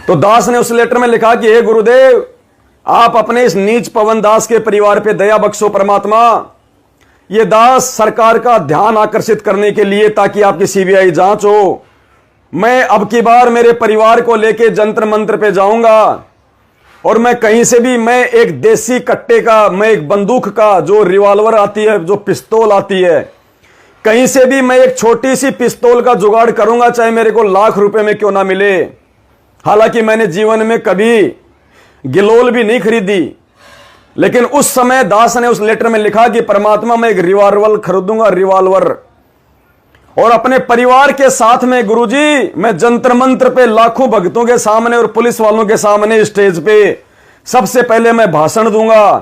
तो दास ने उस लेटर में लिखा कि हे गुरुदेव, आप अपने इस नीच पवन दास के परिवार पे दया बख्शो परमात्मा। ये दास सरकार का ध्यान आकर्षित करने के लिए, ताकि आपकी सीबीआई जांच हो। मैं अब की बार मेरे परिवार को लेके जंतर मंत्र पे जाऊंगा, और मैं कहीं से भी, मैं एक देसी कट्टे का, मैं एक बंदूक का, जो रिवॉल्वर आती है, जो पिस्तौल आती है, कहीं से भी मैं एक छोटी सी पिस्तौल का जुगाड़ करूंगा, चाहे मेरे को लाख रुपए में क्यों ना मिले। हालांकि मैंने जीवन में कभी गिलोल भी नहीं खरीदी, लेकिन उस समय दास ने उस लेटर में लिखा कि परमात्मा मैं एक रिवॉल्वर खरीदूंगा, रिवॉल्वर, और अपने परिवार के साथ में गुरुजी मैं जंतर मंत्र पे लाखों भक्तों के सामने और पुलिस वालों के सामने स्टेज पे सबसे पहले मैं भाषण दूंगा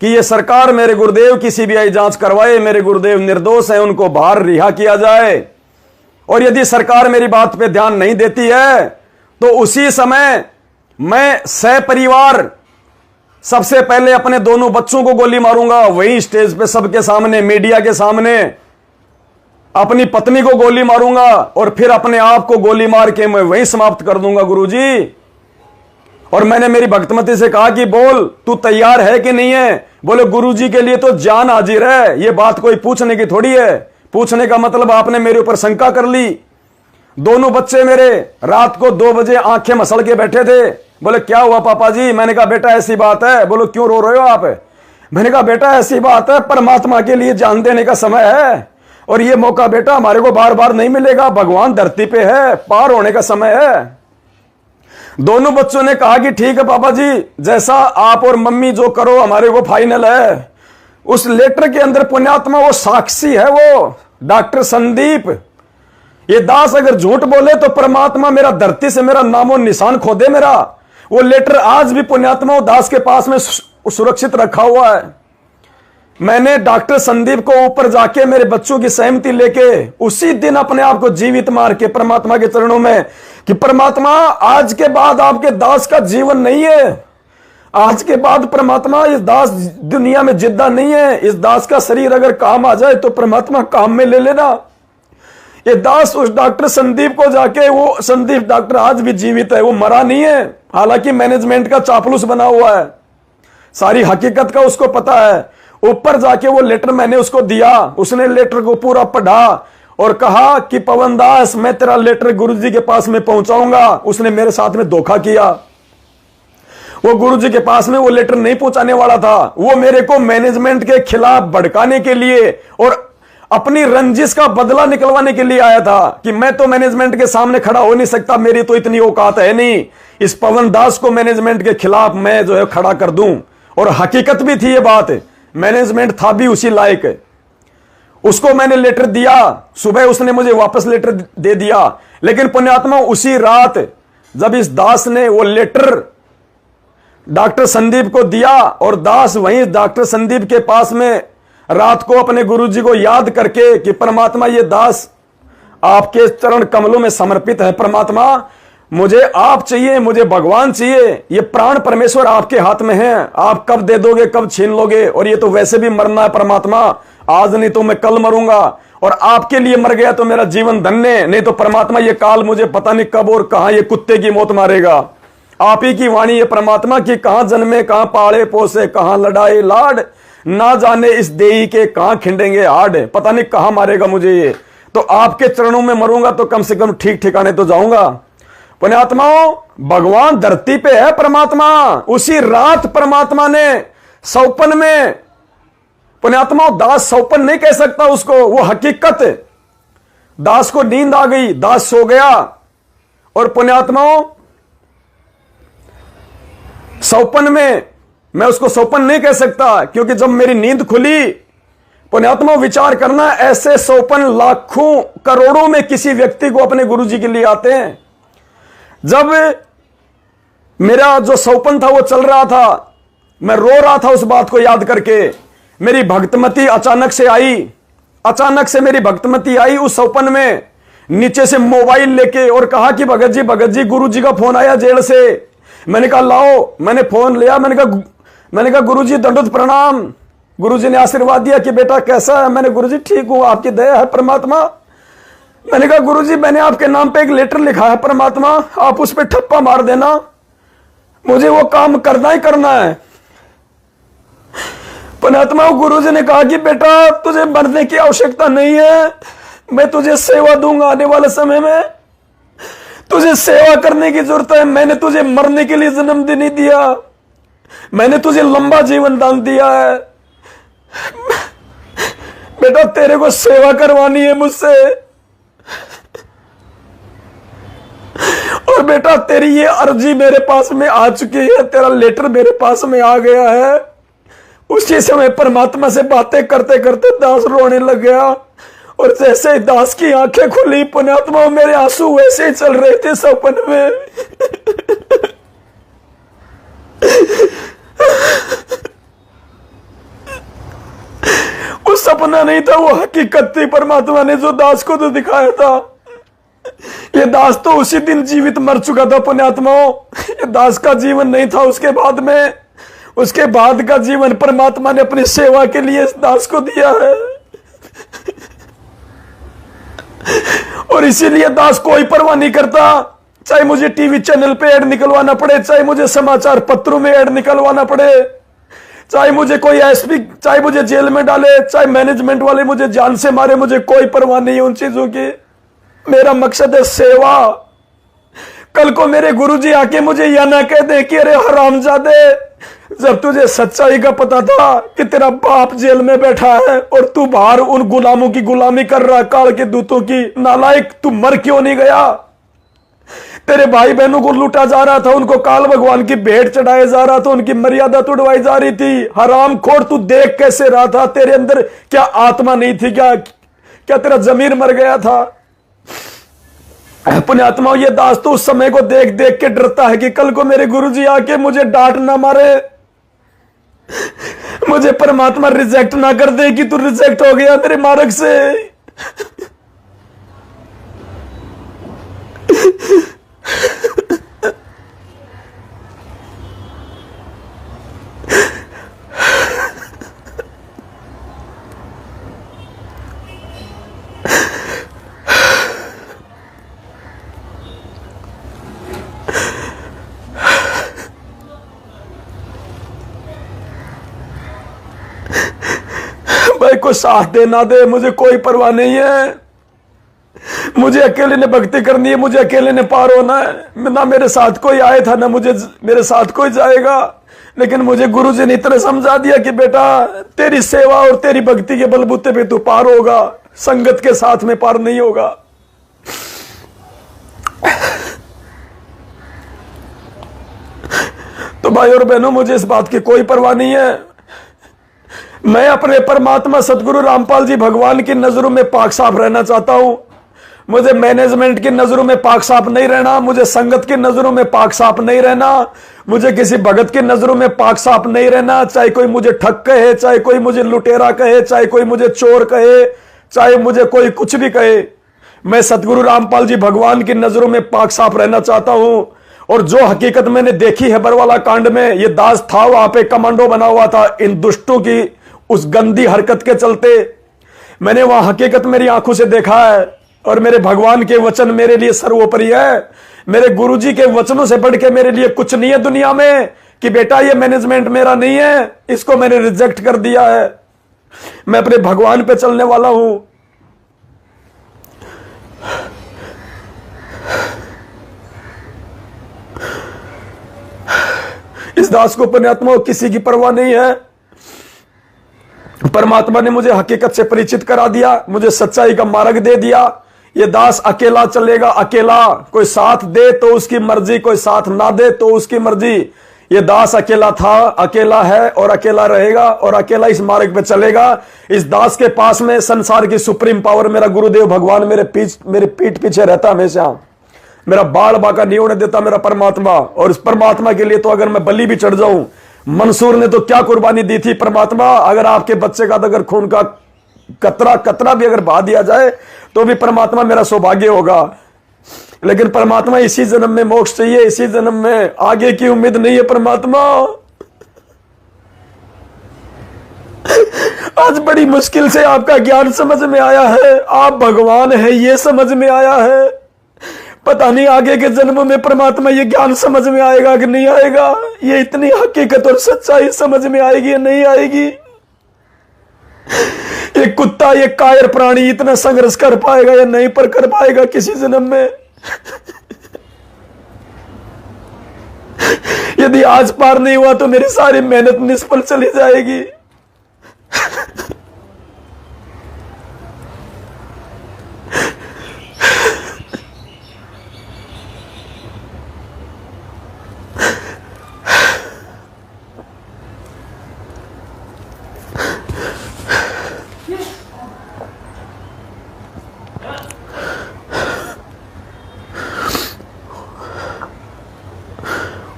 कि ये सरकार मेरे गुरुदेव की सीबीआई जांच करवाए, मेरे गुरुदेव निर्दोष हैं, उनको बाहर रिहा किया जाए। और यदि सरकार मेरी बात पे ध्यान नहीं देती है तो उसी समय मैं सपरिवार सबसे पहले अपने दोनों बच्चों को गोली मारूंगा, वही स्टेज पे सबके सामने, मीडिया के सामने अपनी पत्नी को गोली मारूंगा, और फिर अपने आप को गोली मार के मैं वहीं समाप्त कर दूंगा गुरुजी। और मैंने मेरी भक्तमती से कहा कि बोल तू तैयार है कि नहीं है? बोले गुरुजी के लिए तो जान हाजिर है, ये बात कोई पूछने की थोड़ी है। पूछने का मतलब आपने मेरे ऊपर शंका कर ली। दोनों बच्चे मेरे रात को 2 बजे आंखें मसल के बैठे थे। बोले क्या हुआ पापा जी? मैंने कहा बेटा ऐसी बात है। बोलो क्यों रो रहे हो आप? मैंने कहा बेटा ऐसी बात है, परमात्मा के लिए जान देने का समय है, और ये मौका बेटा हमारे को बार बार नहीं मिलेगा, भगवान धरती पे है, पार होने का समय है। दोनों बच्चों ने कहा कि ठीक है पापा जी, जैसा आप और मम्मी जो करो हमारे को फाइनल है। उस लेटर के अंदर पुण्यात्मा वो साक्षी है, वो डॉक्टर संदीप। ये दास अगर झूठ बोले तो परमात्मा मेरा धरती से मेरा नामो निशान खो दे मेरा। वो लेटर आज भी पुण्यात्मा दास के पास में सुरक्षित रखा हुआ है। मैंने डॉक्टर संदीप को ऊपर जाके मेरे बच्चों की सहमति लेके उसी दिन अपने आप को जीवित मार के परमात्मा के चरणों में कि परमात्मा आज के बाद आपके दास का जीवन नहीं है, आज के बाद परमात्मा इस दास दुनिया में जिंदा नहीं है, इस दास का शरीर अगर काम आ जाए तो परमात्मा काम में ले लेना। ये दास उस डॉक्टर संदीप को जाके, वो संदीप डॉक्टर आज भी जीवित है, वो मरा नहीं है, हालांकि मैनेजमेंट का चापलूस बना हुआ है, सारी हकीकत का उसको पता है। ऊपर जाके वो लेटर मैंने उसको दिया, उसने लेटर को पूरा पढ़ा और कहा कि पवन दास मैं तेरा लेटर गुरुजी के पास में पहुंचाऊंगा। उसने मेरे साथ में धोखा किया, वो गुरुजी के पास में वो लेटर नहीं पहुंचाने वाला था, वो मेरे को मैनेजमेंट के खिलाफ भड़काने के लिए और अपनी रंजिश का बदला निकलवाने के लिए आया था कि मैं तो मैनेजमेंट के सामने खड़ा हो नहीं सकता, मेरी तो इतनी औकात है नहीं, इस पवन दास को मैनेजमेंट के खिलाफ मैं जो है खड़ा कर दूं। और हकीकत भी थी ये बात, मैनेजमेंट था भी उसी लायक। उसको मैंने लेटर दिया, सुबह उसने मुझे वापस लेटर दे दिया, लेकिन पुण्यात्मा उसी रात जब इस दास ने वो लेटर डॉक्टर संदीप को दिया और दास वहीं डॉक्टर संदीप के पास में रात को अपने गुरुजी को याद करके कि परमात्मा ये दास आपके चरण कमलों में समर्पित है, परमात्मा मुझे आप चाहिए, मुझे भगवान चाहिए, ये प्राण परमेश्वर आपके हाथ में है, आप कब दे दोगे कब छीन लोगे, और ये तो वैसे भी मरना है परमात्मा, आज नहीं तो मैं कल मरूंगा, और आपके लिए मर गया तो मेरा जीवन धन्य, नहीं तो परमात्मा ये काल मुझे पता नहीं कब और कहां ये कुत्ते की मौत मारेगा। आप ही की वाणी है परमात्मा की, कहां जन्मे कहां पाले पोसे, कहां लड़ाई लाड, ना जाने इस देही के कहां खिंडेंगे हाड, पता नहीं कहां मारेगा मुझे ये, तो आपके चरणों में मरूंगा तो कम से कम ठीक ठिकाने तो जाऊंगा। पुण्यात्माओं भगवान धरती पे है परमात्मा, उसी रात परमात्मा ने सौपन में, पुण्यात्माओं दास सौपन नहीं कह सकता उसको, वो हकीकत, दास को नींद आ गई, दास सो गया, और पुण्यात्माओं सौपन में मैं उसको सौपन नहीं कह सकता, क्योंकि जब मेरी नींद खुली, पुण्यात्मा विचार करना, ऐसे सौपन लाखों करोड़ों में किसी व्यक्ति को अपने गुरुजी के लिए आते हैं। जब मेरा जो सौपन था वो चल रहा था, मैं रो रहा था उस बात को याद करके, मेरी भक्तमती अचानक से आई, अचानक से मेरी भक्तमती आई उस सौपन में, नीचे से मोबाइल लेके, और कहा कि भगत जी गुरुजी का फोन आया जेल से। मैंने कहा लाओ, मैंने फोन लिया, मैंने कहा गुरुजी दंडोत प्रणाम। गुरुजी ने आशीर्वाद दिया कि बेटा कैसा है, मैंने गुरुजी ठीक हूं, आपकी दया है परमात्मा। मैंने कहा गुरुजी मैंने आपके नाम पे एक लेटर लिखा है परमात्मा, आप उस पर ठप्पा मार देना, मुझे वो काम करना ही करना है। परमात्मा गुरुजी ने कहा कि बेटा तुझे मरने की आवश्यकता नहीं है, मैं तुझे सेवा दूंगा, आने वाले समय में तुझे सेवा करने की जरूरत है, मैंने तुझे मरने के लिए जन्म नहीं दिया, मैंने तुझे लंबा जीवन दान दिया है, बेटा तेरे को सेवा करवानी है मुझसे, और बेटा तेरी ये अर्जी मेरे पास में आ चुकी है, तेरा लेटर मेरे पास में आ गया है। उसी समय परमात्मा से बातें करते करते दास रोने लग गया, और जैसे दास की आंखें खुली पुण्यात्मा मेरे आंसू वैसे ही चल रहे थे सपन में। वो सपना नहीं था, वो हकीकत थी, परमात्मा ने जो दास को तो दिखाया था। ये दास तो उसी दिन जीवित मर चुका था पुण्यात्माओं, ये दास का जीवन नहीं था उसके बाद में, उसके बाद का जीवन परमात्मा ने अपनी सेवा के लिए इस दास को दिया है। और इसीलिए दास कोई परवाह नहीं करता, चाहे मुझे टीवी चैनल पे ऐड निकलवाना पड़े, चाहे मुझे समाचार पत्रों में ऐड निकलवाना पड़े, चाहे मुझे कोई एसपी, चाहे मुझे जेल में डाले, चाहे मैनेजमेंट वाले मुझे जान से मारे, मुझे कोई परवाह नहीं है उन चीजों की। मेरा मकसद है सेवा। कल को मेरे गुरुजी आके मुझे यह ना कह दे कि अरे हरामजादे, जब तुझे सच्चाई का पता था कि तेरा बाप जेल में बैठा है और तू बाहर उन गुलामों की गुलामी कर रहा, काल के दूतों की, नालायक तू मर क्यों नहीं गया? तेरे भाई बहनों को लूटा जा रहा था, उनको काल भगवान की भेंट चढ़ाया जा रहा था, उनकी मर्यादा तोड़वाई जा रही थी। हरामखोर तू देख कैसे रहा था? तेरे अंदर क्या आत्मा नहीं थी? क्या तेरा जमीर मर गया था? पुण्यात्मा, ये दास तो उस समय को देख देख के डरता है कि कल को मेरे गुरुजी आके मुझे डांट ना मारे, मुझे परमात्मा रिजेक्ट ना कर दे कि तू रिजेक्ट हो गया मेरे मार्ग से। भाई कोई साथ दे ना दे, मुझे कोई परवाह नहीं है। मुझे अकेले ने भक्ति करनी है, मुझे अकेले ने पार होना है। ना मेरे साथ कोई आया था, ना मुझे मेरे साथ कोई जाएगा। लेकिन मुझे गुरुजी ने इतना समझा दिया कि बेटा तेरी सेवा और तेरी भक्ति के बलबूते पे तू पार होगा, संगत के साथ में पार नहीं होगा। तो भाई और बहनों, मुझे इस बात की कोई परवाह नहीं है। मैं अपने परमात्मा सतगुरु रामपाल जी भगवान की नजरों में पाक साफ रहना चाहता हूं। मुझे मैनेजमेंट की नजरों में पाक साफ नहीं रहना, मुझे संगत की नजरों में पाक साफ नहीं रहना, मुझे किसी भगत की नजरों में पाक साफ नहीं रहना। चाहे कोई मुझे ठग कहे, चाहे कोई मुझे लुटेरा कहे, चाहे कोई मुझे चोर कहे, चाहे मुझे कोई कुछ भी कहे, मैं सतगुरु रामपाल जी भगवान की नजरों में पाक साफ रहना चाहता हूं। और जो हकीकत मैंने देखी है बरवाला कांड में, ये दास था वहां पे कमांडो बना हुआ था इन दुष्टों की उस गंदी हरकत के चलते। मैंने वहां हकीकत मेरी आंखों से देखा है। और मेरे भगवान के वचन मेरे लिए सर्वोपरि है। मेरे गुरुजी के वचनों से बढ़ के मेरे लिए कुछ नहीं है दुनिया में कि बेटा ये मैनेजमेंट मेरा नहीं है, इसको मैंने रिजेक्ट कर दिया है। मैं अपने भगवान पे चलने वाला हूं। इस दास को पुण्यात्मा किसी की परवाह नहीं है। परमात्मा ने मुझे हकीकत से परिचित करा दिया, मुझे सच्चाई का मार्ग दे दिया। ये दास अकेला चलेगा, अकेला। कोई साथ दे तो उसकी मर्जी, कोई साथ ना दे तो उसकी मर्जी। ये दास अकेला था, अकेला है और अकेला रहेगा और अकेला इस मार्ग पे चलेगा। इस दास के पास में संसार की सुप्रीम पावर मेरा गुरुदेव भगवान मेरे पीठ पीछे रहता हमेशा। मेरा बाल बाका नहीं होने देता मेरा परमात्मा। और इस परमात्मा के लिए तो अगर मैं बलि भी चढ़ जाऊं, मंसूर ने तो क्या कुर्बानी दी थी परमात्मा। अगर आपके बच्चे का अगर खून का कतरा भी अगर बहा दिया जाए तो भी परमात्मा मेरा सौभाग्य होगा। लेकिन परमात्मा इसी जन्म में मोक्ष चाहिए, इसी जन्म में, आगे की उम्मीद नहीं है परमात्मा। आज बड़ी मुश्किल से आपका ज्ञान समझ में आया है, आप भगवान है ये समझ में आया है। पता नहीं आगे के जन्म में परमात्मा ये ज्ञान समझ में आएगा कि नहीं आएगा, ये इतनी हकीकत और सच्चाई समझ में आएगी या नहीं आएगी। ये कुत्ता, ये कायर प्राणी इतना संघर्ष कर पाएगा या नहीं पर कर पाएगा किसी जन्म में। यदि आज पार नहीं हुआ तो मेरी सारी मेहनत निष्फल चली जाएगी।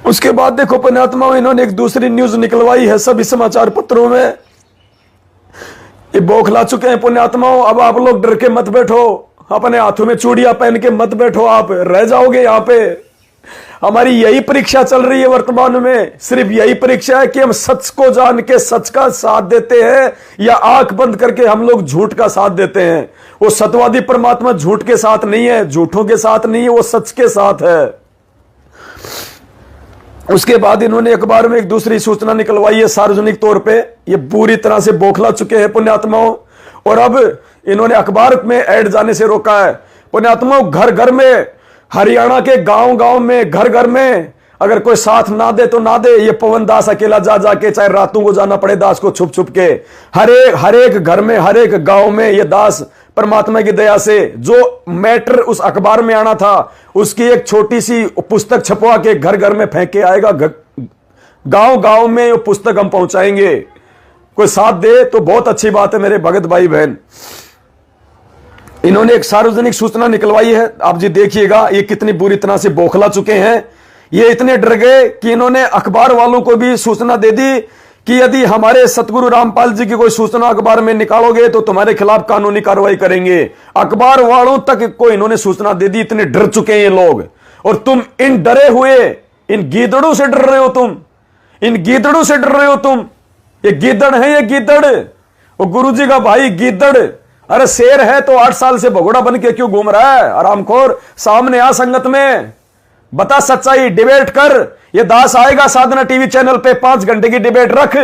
उसके बाद देखो पुण्यात्मा, इन्होंने एक दूसरी न्यूज निकलवाई है सभी समाचार पत्रों में। ये बौखला चुके हैं पुण्यात्माओं। अब आप लोग डर के मत बैठो, अपने हाथों में चूड़ियां पहन के मत बैठो, आप रह जाओगे यहां पे। हमारी यही परीक्षा चल रही है वर्तमान में, सिर्फ यही परीक्षा है कि हम सच को जान के सच का साथ देते हैं या आंख बंद करके हम लोग झूठ का साथ देते हैं। वो सत्यवादी परमात्मा झूठ के साथ नहीं है, झूठों के साथ नहीं है, वो सच के साथ है। उसके बाद इन्होंने अखबार में एक दूसरी सूचना निकलवाई है सार्वजनिक तौर पे। ये पूरी तरह से बौखला चुके हैं पुण्यात्माओं। और अब इन्होंने अखबार में ऐड जाने से रोका है पुण्यात्माओं। घर घर में, हरियाणा के गांव गांव में, घर घर में अगर कोई साथ ना दे तो ना दे। ये पवन दास अकेला जा जाके, चाहे रातों को जाना पड़े दास को छुप छुप के, हर एक घर में, हर एक गांव में ये दास परमात्मा की दया से जो मैटर उस अखबार में आना था उसकी एक छोटी सी पुस्तक छपवा के घर घर में फेंक के आएगा। गांव गांव में वो पुस्तक हम पहुंचाएंगे। कोई साथ दे तो बहुत अच्छी बात है मेरे भगत भाई बहन। इन्होंने एक सार्वजनिक सूचना निकलवाई है, आप जी देखिएगा ये कितनी बुरी तरह से बौखला चुके हैं। ये इतने डर गए कि इन्होंने अखबार वालों को भी सूचना दे दी कि यदि हमारे सतगुरु रामपाल जी की कोई सूचना अखबार में निकालोगे तो तुम्हारे खिलाफ कानूनी कार्रवाई करेंगे। अखबार वालों तक को इन्होंने सूचना दे दी। इतने डर चुके हैं ये लोग। और तुम इन डरे हुए, इन गीदड़ों से डर रहे हो, तुम इन गीदड़ों से डर रहे हो। तुम ये गीदड़ है, ये गीदड़, वो गुरुजी का भाई गीदड़। अरे शेर है तो 8 साल से भगोड़ा बन के क्यों घूम रहा है? आरामखोर, सामने आ संगत में, बता सच्चाई, डिबेट कर। ये दास आएगा साधना टीवी चैनल पे, 5 घंटे की डिबेट रख।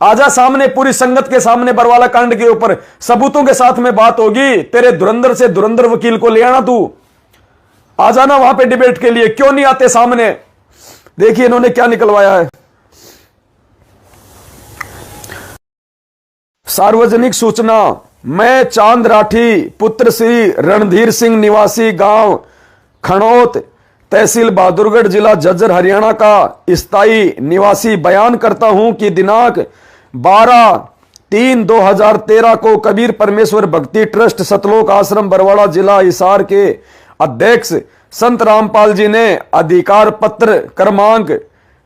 आजा सामने, पूरी संगत के सामने बरवाला कांड के ऊपर सबूतों के साथ में बात होगी। तेरे धुरंधर से धुरंधर वकील को ले आना, तू आ जाना वहां पे डिबेट के लिए। क्यों नहीं आते सामने? देखिए इन्होंने क्या निकलवाया है। सार्वजनिक सूचना, मैं चांद राठी पुत्र श्री रणधीर सिंह निवासी गांव खणौत तहसील बहादुरगढ़ जिला झज्जर हरियाणा का स्थायी निवासी बयान करता हूं कि दिनांक 12/3/2013 को कबीर परमेश्वर भक्ति ट्रस्ट सतलोक आश्रम बरवाड़ा जिला हिसार के अध्यक्ष संत रामपाल जी ने अधिकार पत्र क्रमांक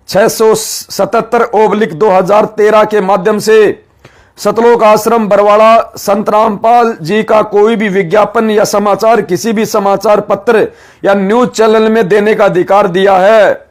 677/2013 के माध्यम से सतलोक आश्रम बरवाड़ा संत रामपाल जी का कोई भी विज्ञापन या समाचार किसी भी समाचार पत्र या न्यूज चैनल में देने का अधिकार दिया है।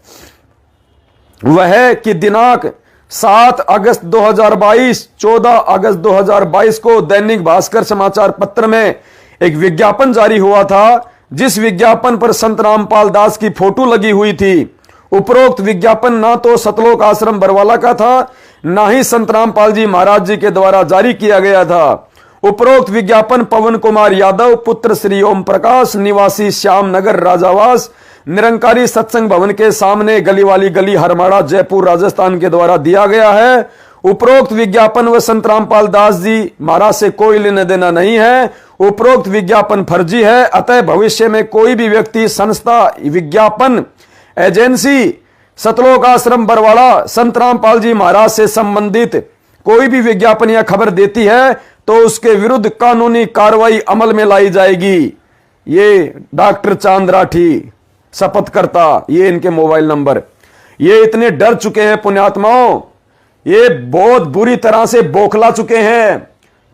वह कि दिनांक 7 अगस्त 2022, 14 अगस्त 2022 को दैनिक भास्कर समाचार पत्र में एक विज्ञापन जारी हुआ था, जिस विज्ञापन पर संत रामपाल दास की फोटो लगी हुई थी। उपरोक्त विज्ञापन ना तो सतलोक आश्रम बरवाला का था, ना ही संत रामपाल जी महाराज जी के द्वारा जारी किया गया था। उपरोक्त विज्ञापन पवन कुमार यादव पुत्र श्री ओम प्रकाश निवासी श्याम नगर राजावास निरंकारी सत्संग भवन के सामने गली वाली गली हरमाड़ा जयपुर राजस्थान के द्वारा दिया गया है। उपरोक्त विज्ञापन व संत रामपाल दास जी महाराज से कोई लेना देना नहीं है। उपरोक्त विज्ञापन फर्जी है, अतः भविष्य में कोई भी व्यक्ति, संस्था, विज्ञापन एजेंसी सतलोक आश्रम बरवाड़ा संत रामपाल जी महाराज से संबंधित कोई भी विज्ञापन या खबर देती है तो उसके विरुद्ध कानूनी कार्रवाई अमल में लाई जाएगी। ये डॉक्टर चांद राठी शपथकर्ता, ये इनके मोबाइल नंबर। ये इतने डर चुके हैं पुण्यात्माओं, ये बहुत बुरी तरह से बौखला चुके हैं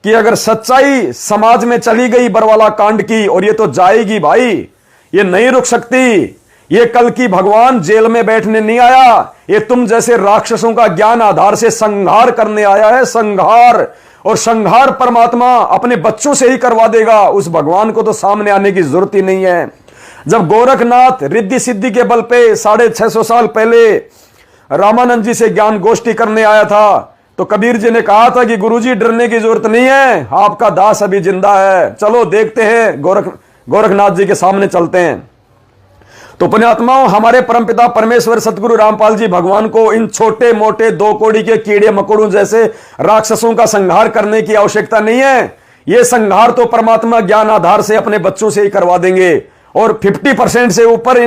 कि अगर सच्चाई समाज में चली गई बरवाला कांड की, और ये तो जाएगी भाई, ये नहीं रुक सकती। ये कल की भगवान जेल में बैठने नहीं आया, ये तुम जैसे राक्षसों का ज्ञान आधार से संहार करने आया है। संहार, और संहार परमात्मा अपने बच्चों से ही करवा देगा। उस भगवान को तो सामने आने की जरूरत ही नहीं है। जब गोरखनाथ रिद्धि सिद्धि के बल पे 650 साल पहले रामानंद जी से ज्ञान गोष्ठी करने आया था, तो कबीर जी ने कहा था कि गुरुजी डरने की जरूरत नहीं है, आपका दास अभी जिंदा है, चलो देखते हैं, गोरखनाथ जी के सामने चलते हैं। तो पुण्यात्माओं, हमारे परमपिता परमेश्वर सतगुरु रामपाल जी भगवान को इन छोटे मोटे 2 कौड़ी के कीड़े मकोड़ों जैसे राक्षसों का संहार करने की आवश्यकता नहीं है। यह संहार तो परमात्मा ज्ञान आधार से अपने बच्चों से ही करवा देंगे। और 50% से ऊपर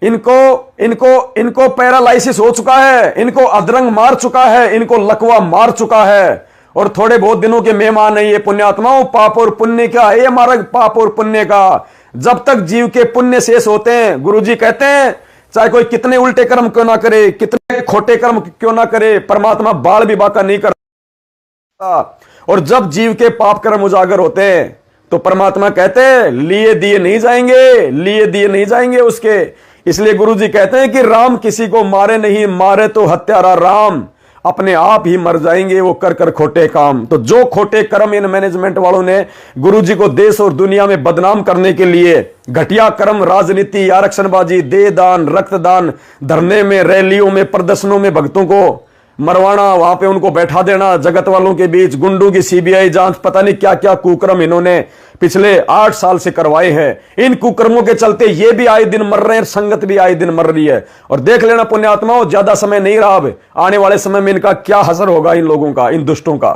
इनको पैरालाइसिस हो चुका है, इनको अधरंग मार चुका है, इनको लकवा मार चुका है, और थोड़े बहुत दिनों के मेहमान है ये पुण्यात्माओं। पाप और पुण्य का ये मार्ग, पाप और पुण्य का, जब तक जीव के पुण्य शेष होते हैं, गुरुजी कहते हैं चाहे कोई कितने उल्टे कर्म क्यों ना करे, कितने खोटे कर्म क्यों ना करे, परमात्मा बाल भी बाका नहीं करता। और जब जीव के पाप कर्म उजागर होते हैं तो परमात्मा कहते हैं लिए दिए नहीं जाएंगे, लिए दिए नहीं जाएंगे उसके। इसलिए गुरुजी कहते हैं कि राम किसी को मारे नहीं, मारे तो हत्यारा राम, अपने आप ही मर जाएंगे वो कर कर खोटे काम। तो जो खोटे कर्म इन मैनेजमेंट वालों ने गुरुजी को देश और दुनिया में बदनाम करने के लिए घटिया कर्म, राजनीति, आरक्षणबाजी, देह दान, रक्तदान, धरने में, रैलियों में, प्रदर्शनों में भक्तों को मरवाना, वहां पे उनको बैठा देना, जगत वालों के बीच गुंडों की सीबीआई जांच, पता नहीं क्या क्या कुकर्म इन्होंने पिछले 8 साल से करवाए हैं। इन कुकर्मों के चलते ये भी आए दिन मर रहे हैं, संगत भी आए दिन मर रही है। और देख लेना पुण्यात्माओं, ज्यादा समय नहीं रहा, अब आने वाले समय में इनका क्या असर होगा, इन लोगों का, इन दुष्टों का।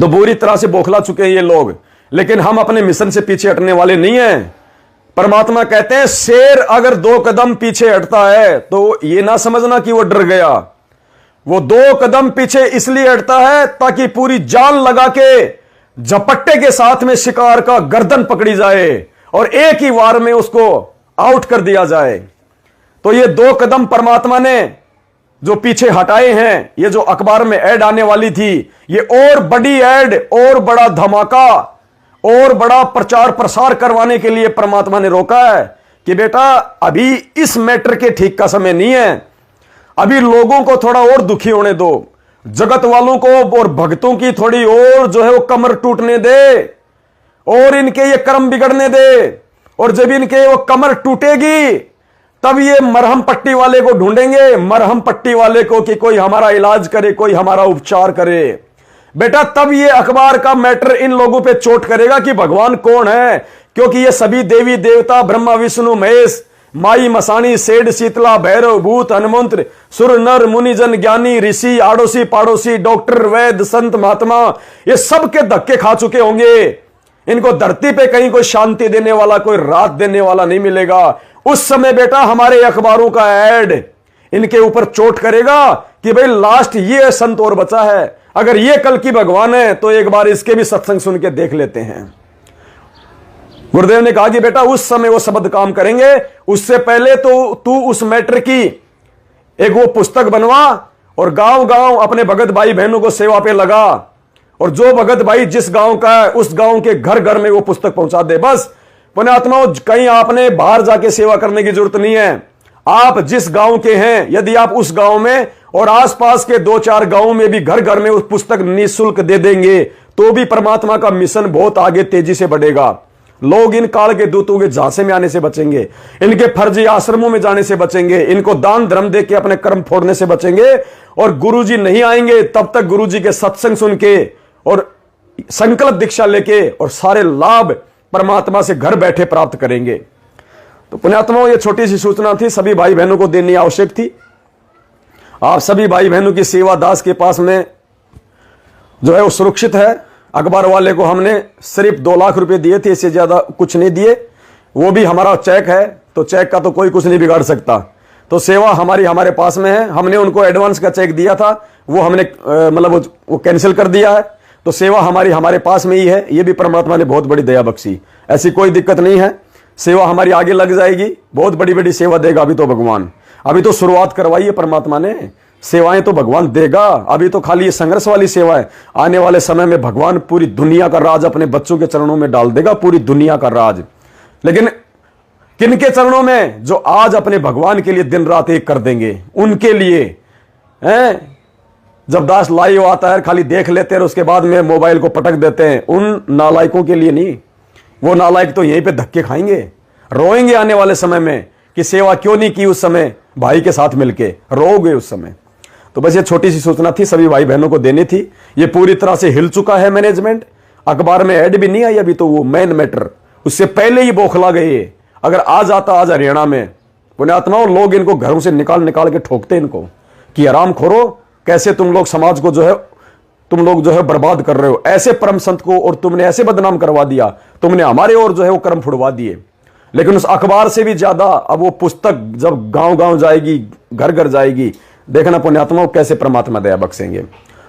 तो बुरी तरह से बौखला चुके हैं ये लोग, लेकिन हम अपने मिशन से पीछे हटने वाले नहीं हैं। परमात्मा कहते हैं शेर अगर 2 कदम पीछे हटता है तो ये ना समझना कि वो डर गया, वो 2 कदम पीछे इसलिए हटता है ताकि पूरी जान लगा के झपट्टे के साथ में शिकार का गर्दन पकड़ी जाए और एक ही वार में उसको आउट कर दिया जाए। तो ये 2 कदम परमात्मा ने जो पीछे हटाए हैं, ये जो अखबार में ऐड आने वाली थी, ये और बड़ी ऐड, और बड़ा धमाका, और बड़ा प्रचार प्रसार करवाने के लिए परमात्मा ने रोका है कि बेटा अभी इस मैटर के ठीक का समय नहीं है, अभी लोगों को थोड़ा और दुखी होने दो, जगत वालों को और भक्तों की थोड़ी और जो है वो कमर टूटने दे, और इनके ये कर्म बिगड़ने दे। और जब इनके वो कमर टूटेगी तब ये मरहम पट्टी वाले को ढूंढेंगे, मरहम पट्टी वाले को, कि कोई हमारा इलाज करे, कोई हमारा उपचार करे। बेटा तब ये अखबार का मैटर इन लोगों पे चोट करेगा कि भगवान कौन है, क्योंकि ये सभी देवी देवता ब्रह्मा विष्णु महेश, माई मसाणी, सेठ शीतला, भैरव भूत हनुमंत्र, सुर नर मुनिजन ज्ञानी ऋषि आड़ोसी पाड़ोसी डॉक्टर वैद्य संत महात्मा, ये सब के धक्के खा चुके होंगे। इनको धरती पे कहीं कोई शांति देने वाला, कोई राहत देने वाला नहीं मिलेगा। उस समय बेटा हमारे अखबारों का ऐड इनके ऊपर चोट करेगा कि भाई लास्ट ये संत और बचा है, अगर ये कल की भगवान है तो एक बार इसके भी सत्संग सुन के देख लेते हैं। गुरुदेव ने कहा कि बेटा उस समय वो शब्द काम करेंगे, उससे पहले तो तू उस मैटर की एक वो पुस्तक बनवा और गांव गांव अपने भगत भाई बहनों को सेवा पे लगा, और जो भगत भाई जिस गांव का है उस गांव के घर घर में वो पुस्तक पहुंचा दे। बस पुण्यात्माओं, कहीं आपने बाहर जाके सेवा करने की जरूरत नहीं है। आप जिस गांव के हैं, यदि आप उस गांव में और आसपास के 2-4 गांवों में भी घर घर में उस पुस्तक निःशुल्क दे देंगे तो भी परमात्मा का मिशन बहुत आगे तेजी से बढ़ेगा। लोग इन काल के दूतों के झांसे में आने से बचेंगे, इनके फर्जी आश्रमों में जाने से बचेंगे, इनको दान धर्म दे के अपने कर्म फोड़ने से बचेंगे, और गुरुजी नहीं आएंगे तब तक गुरुजी के सत्संग सुन के और संकल्प दीक्षा लेके और सारे लाभ परमात्मा से घर बैठे प्राप्त करेंगे। तो पुण्यात्माओं, ये छोटी सी सूचना थी, सभी भाई बहनों को देनी आवश्यक थी। आप सभी भाई बहनों की सेवा दास के पास में जो है वो सुरक्षित है। अखबार वाले को हमने सिर्फ 2 लाख रुपए दिए थे, इससे ज्यादा कुछ नहीं दिए। वो भी हमारा चेक है, तो चेक का तो कोई कुछ नहीं बिगाड़ सकता। तो सेवा हमारे पास में है। हमने उनको एडवांस का चेक दिया था, वो हमने मतलब वो कैंसिल कर दिया है। तो सेवा हमारे पास में ही है। ये भी परमात्मा ने बहुत बड़ी दया बख्शी, ऐसी कोई दिक्कत नहीं है। सेवा हमारी आगे लग जाएगी, बहुत बड़ी बड़ी सेवा देगा अभी तो भगवान। अभी तो शुरुआत करवाई है परमात्मा ने, सेवाएं तो भगवान देगा। अभी तो खाली ये संघर्ष वाली सेवा है। आने वाले समय में भगवान पूरी दुनिया का राज अपने बच्चों के चरणों में डाल देगा, पूरी दुनिया का राज। लेकिन किनके चरणों में? जो आज अपने भगवान के लिए दिन रात एक कर देंगे, उनके लिए हैं। जब दास लाइव आता है खाली देख लेते हैं और उसके बाद में मोबाइल को पटक देते हैं, उन नालायकों के लिए नहीं। वो नालायक तो यहीं पे धक्के खाएंगे, रोएंगे आने वाले समय में कि सेवा क्यों नहीं की उस समय भाई के साथ मिलके, रोओगे उस समय। तो बस ये छोटी सी सूचना थी, सभी भाई बहनों को देनी थी। ये पूरी तरह से हिल चुका है मैनेजमेंट। अखबार में ऐड भी नहीं आई अभी, तो वो मेन मैटर उससे पहले ही बौखला गए। अगर आ जाता आज हरियाणा में, पुण्यात्माओं, लोग इनको घरों से निकाल निकाल के ठोकते इनको कि आराम खोरो, कैसे तुम लोग समाज को जो है बर्बाद कर रहे हो। ऐसे परम संत को और तुमने ऐसे बदनाम करवा दिया, तुमने हमारे और जो है वो कर्म फुड़वा दिए। लेकिन उस अखबार से भी ज्यादा अब वो पुस्तक जब गांव गांव जाएगी, घर घर जाएगी, देखना पुण्यात्माओं कैसे परमात्मा दया बख्शेंगे।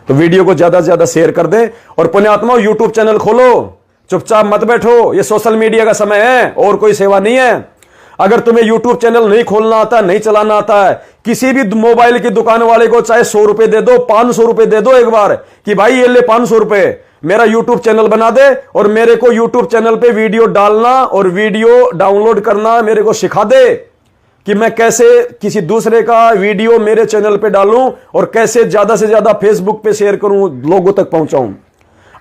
तो वीडियो को ज्यादा से ज्यादा शेयर कर दें। और पुण्यात्माओं, यूट्यूब चैनल खोलो, चुपचाप मत बैठो। ये सोशल मीडिया का समय है और कोई सेवा नहीं है। अगर तुम्हें यूट्यूब चैनल नहीं खोलना आता, नहीं चलाना आता है, किसी भी मोबाइल की दुकान वाले को चाहे 100 रुपए दे दो, 500 रुपए दे दो एक बार, कि भाई ये ले 500 रुपए, मेरा यूट्यूब चैनल बना दे और मेरे को यूट्यूब चैनल पे वीडियो डालना और वीडियो डाउनलोड करना मेरे को सिखा दे, कि मैं कैसे किसी दूसरे का वीडियो मेरे चैनल पे डालूं और कैसे ज्यादा से ज्यादा फेसबुक पे शेयर करूं, लोगों तक पहुंचाऊं।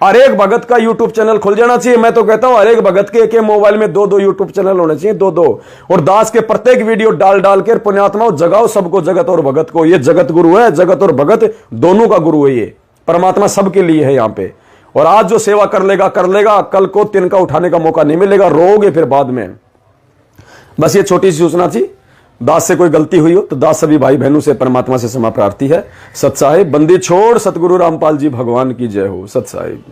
हर एक भगत का यूट्यूब चैनल खुल जाना चाहिए। मैं तो कहता हूं हर एक भगत के मोबाइल में 2-2 यूट्यूब चैनल होने चाहिए, 2-2। और दास के प्रत्येक वीडियो डाल डाल कर पुण्यात्माओं जगाओ सबको, जगत और भगत को। ये जगत गुरु है, जगत और भगत दोनों का गुरु है। ये परमात्मा सबके लिए है यहाँ पे। और आज जो सेवा कर लेगा, कल को तिनका उठाने का मौका नहीं मिलेगा, रोओगे फिर बाद में। बस ये छोटी सी सूचना थी। दास से कोई गलती हुई हो तो दास सभी भाई बहनों से परमात्मा से क्षमा प्रार्थी है। सत साहिब, बंदी छोड़, सतगुरु रामपाल जी भगवान की जय हो। सत साहिब।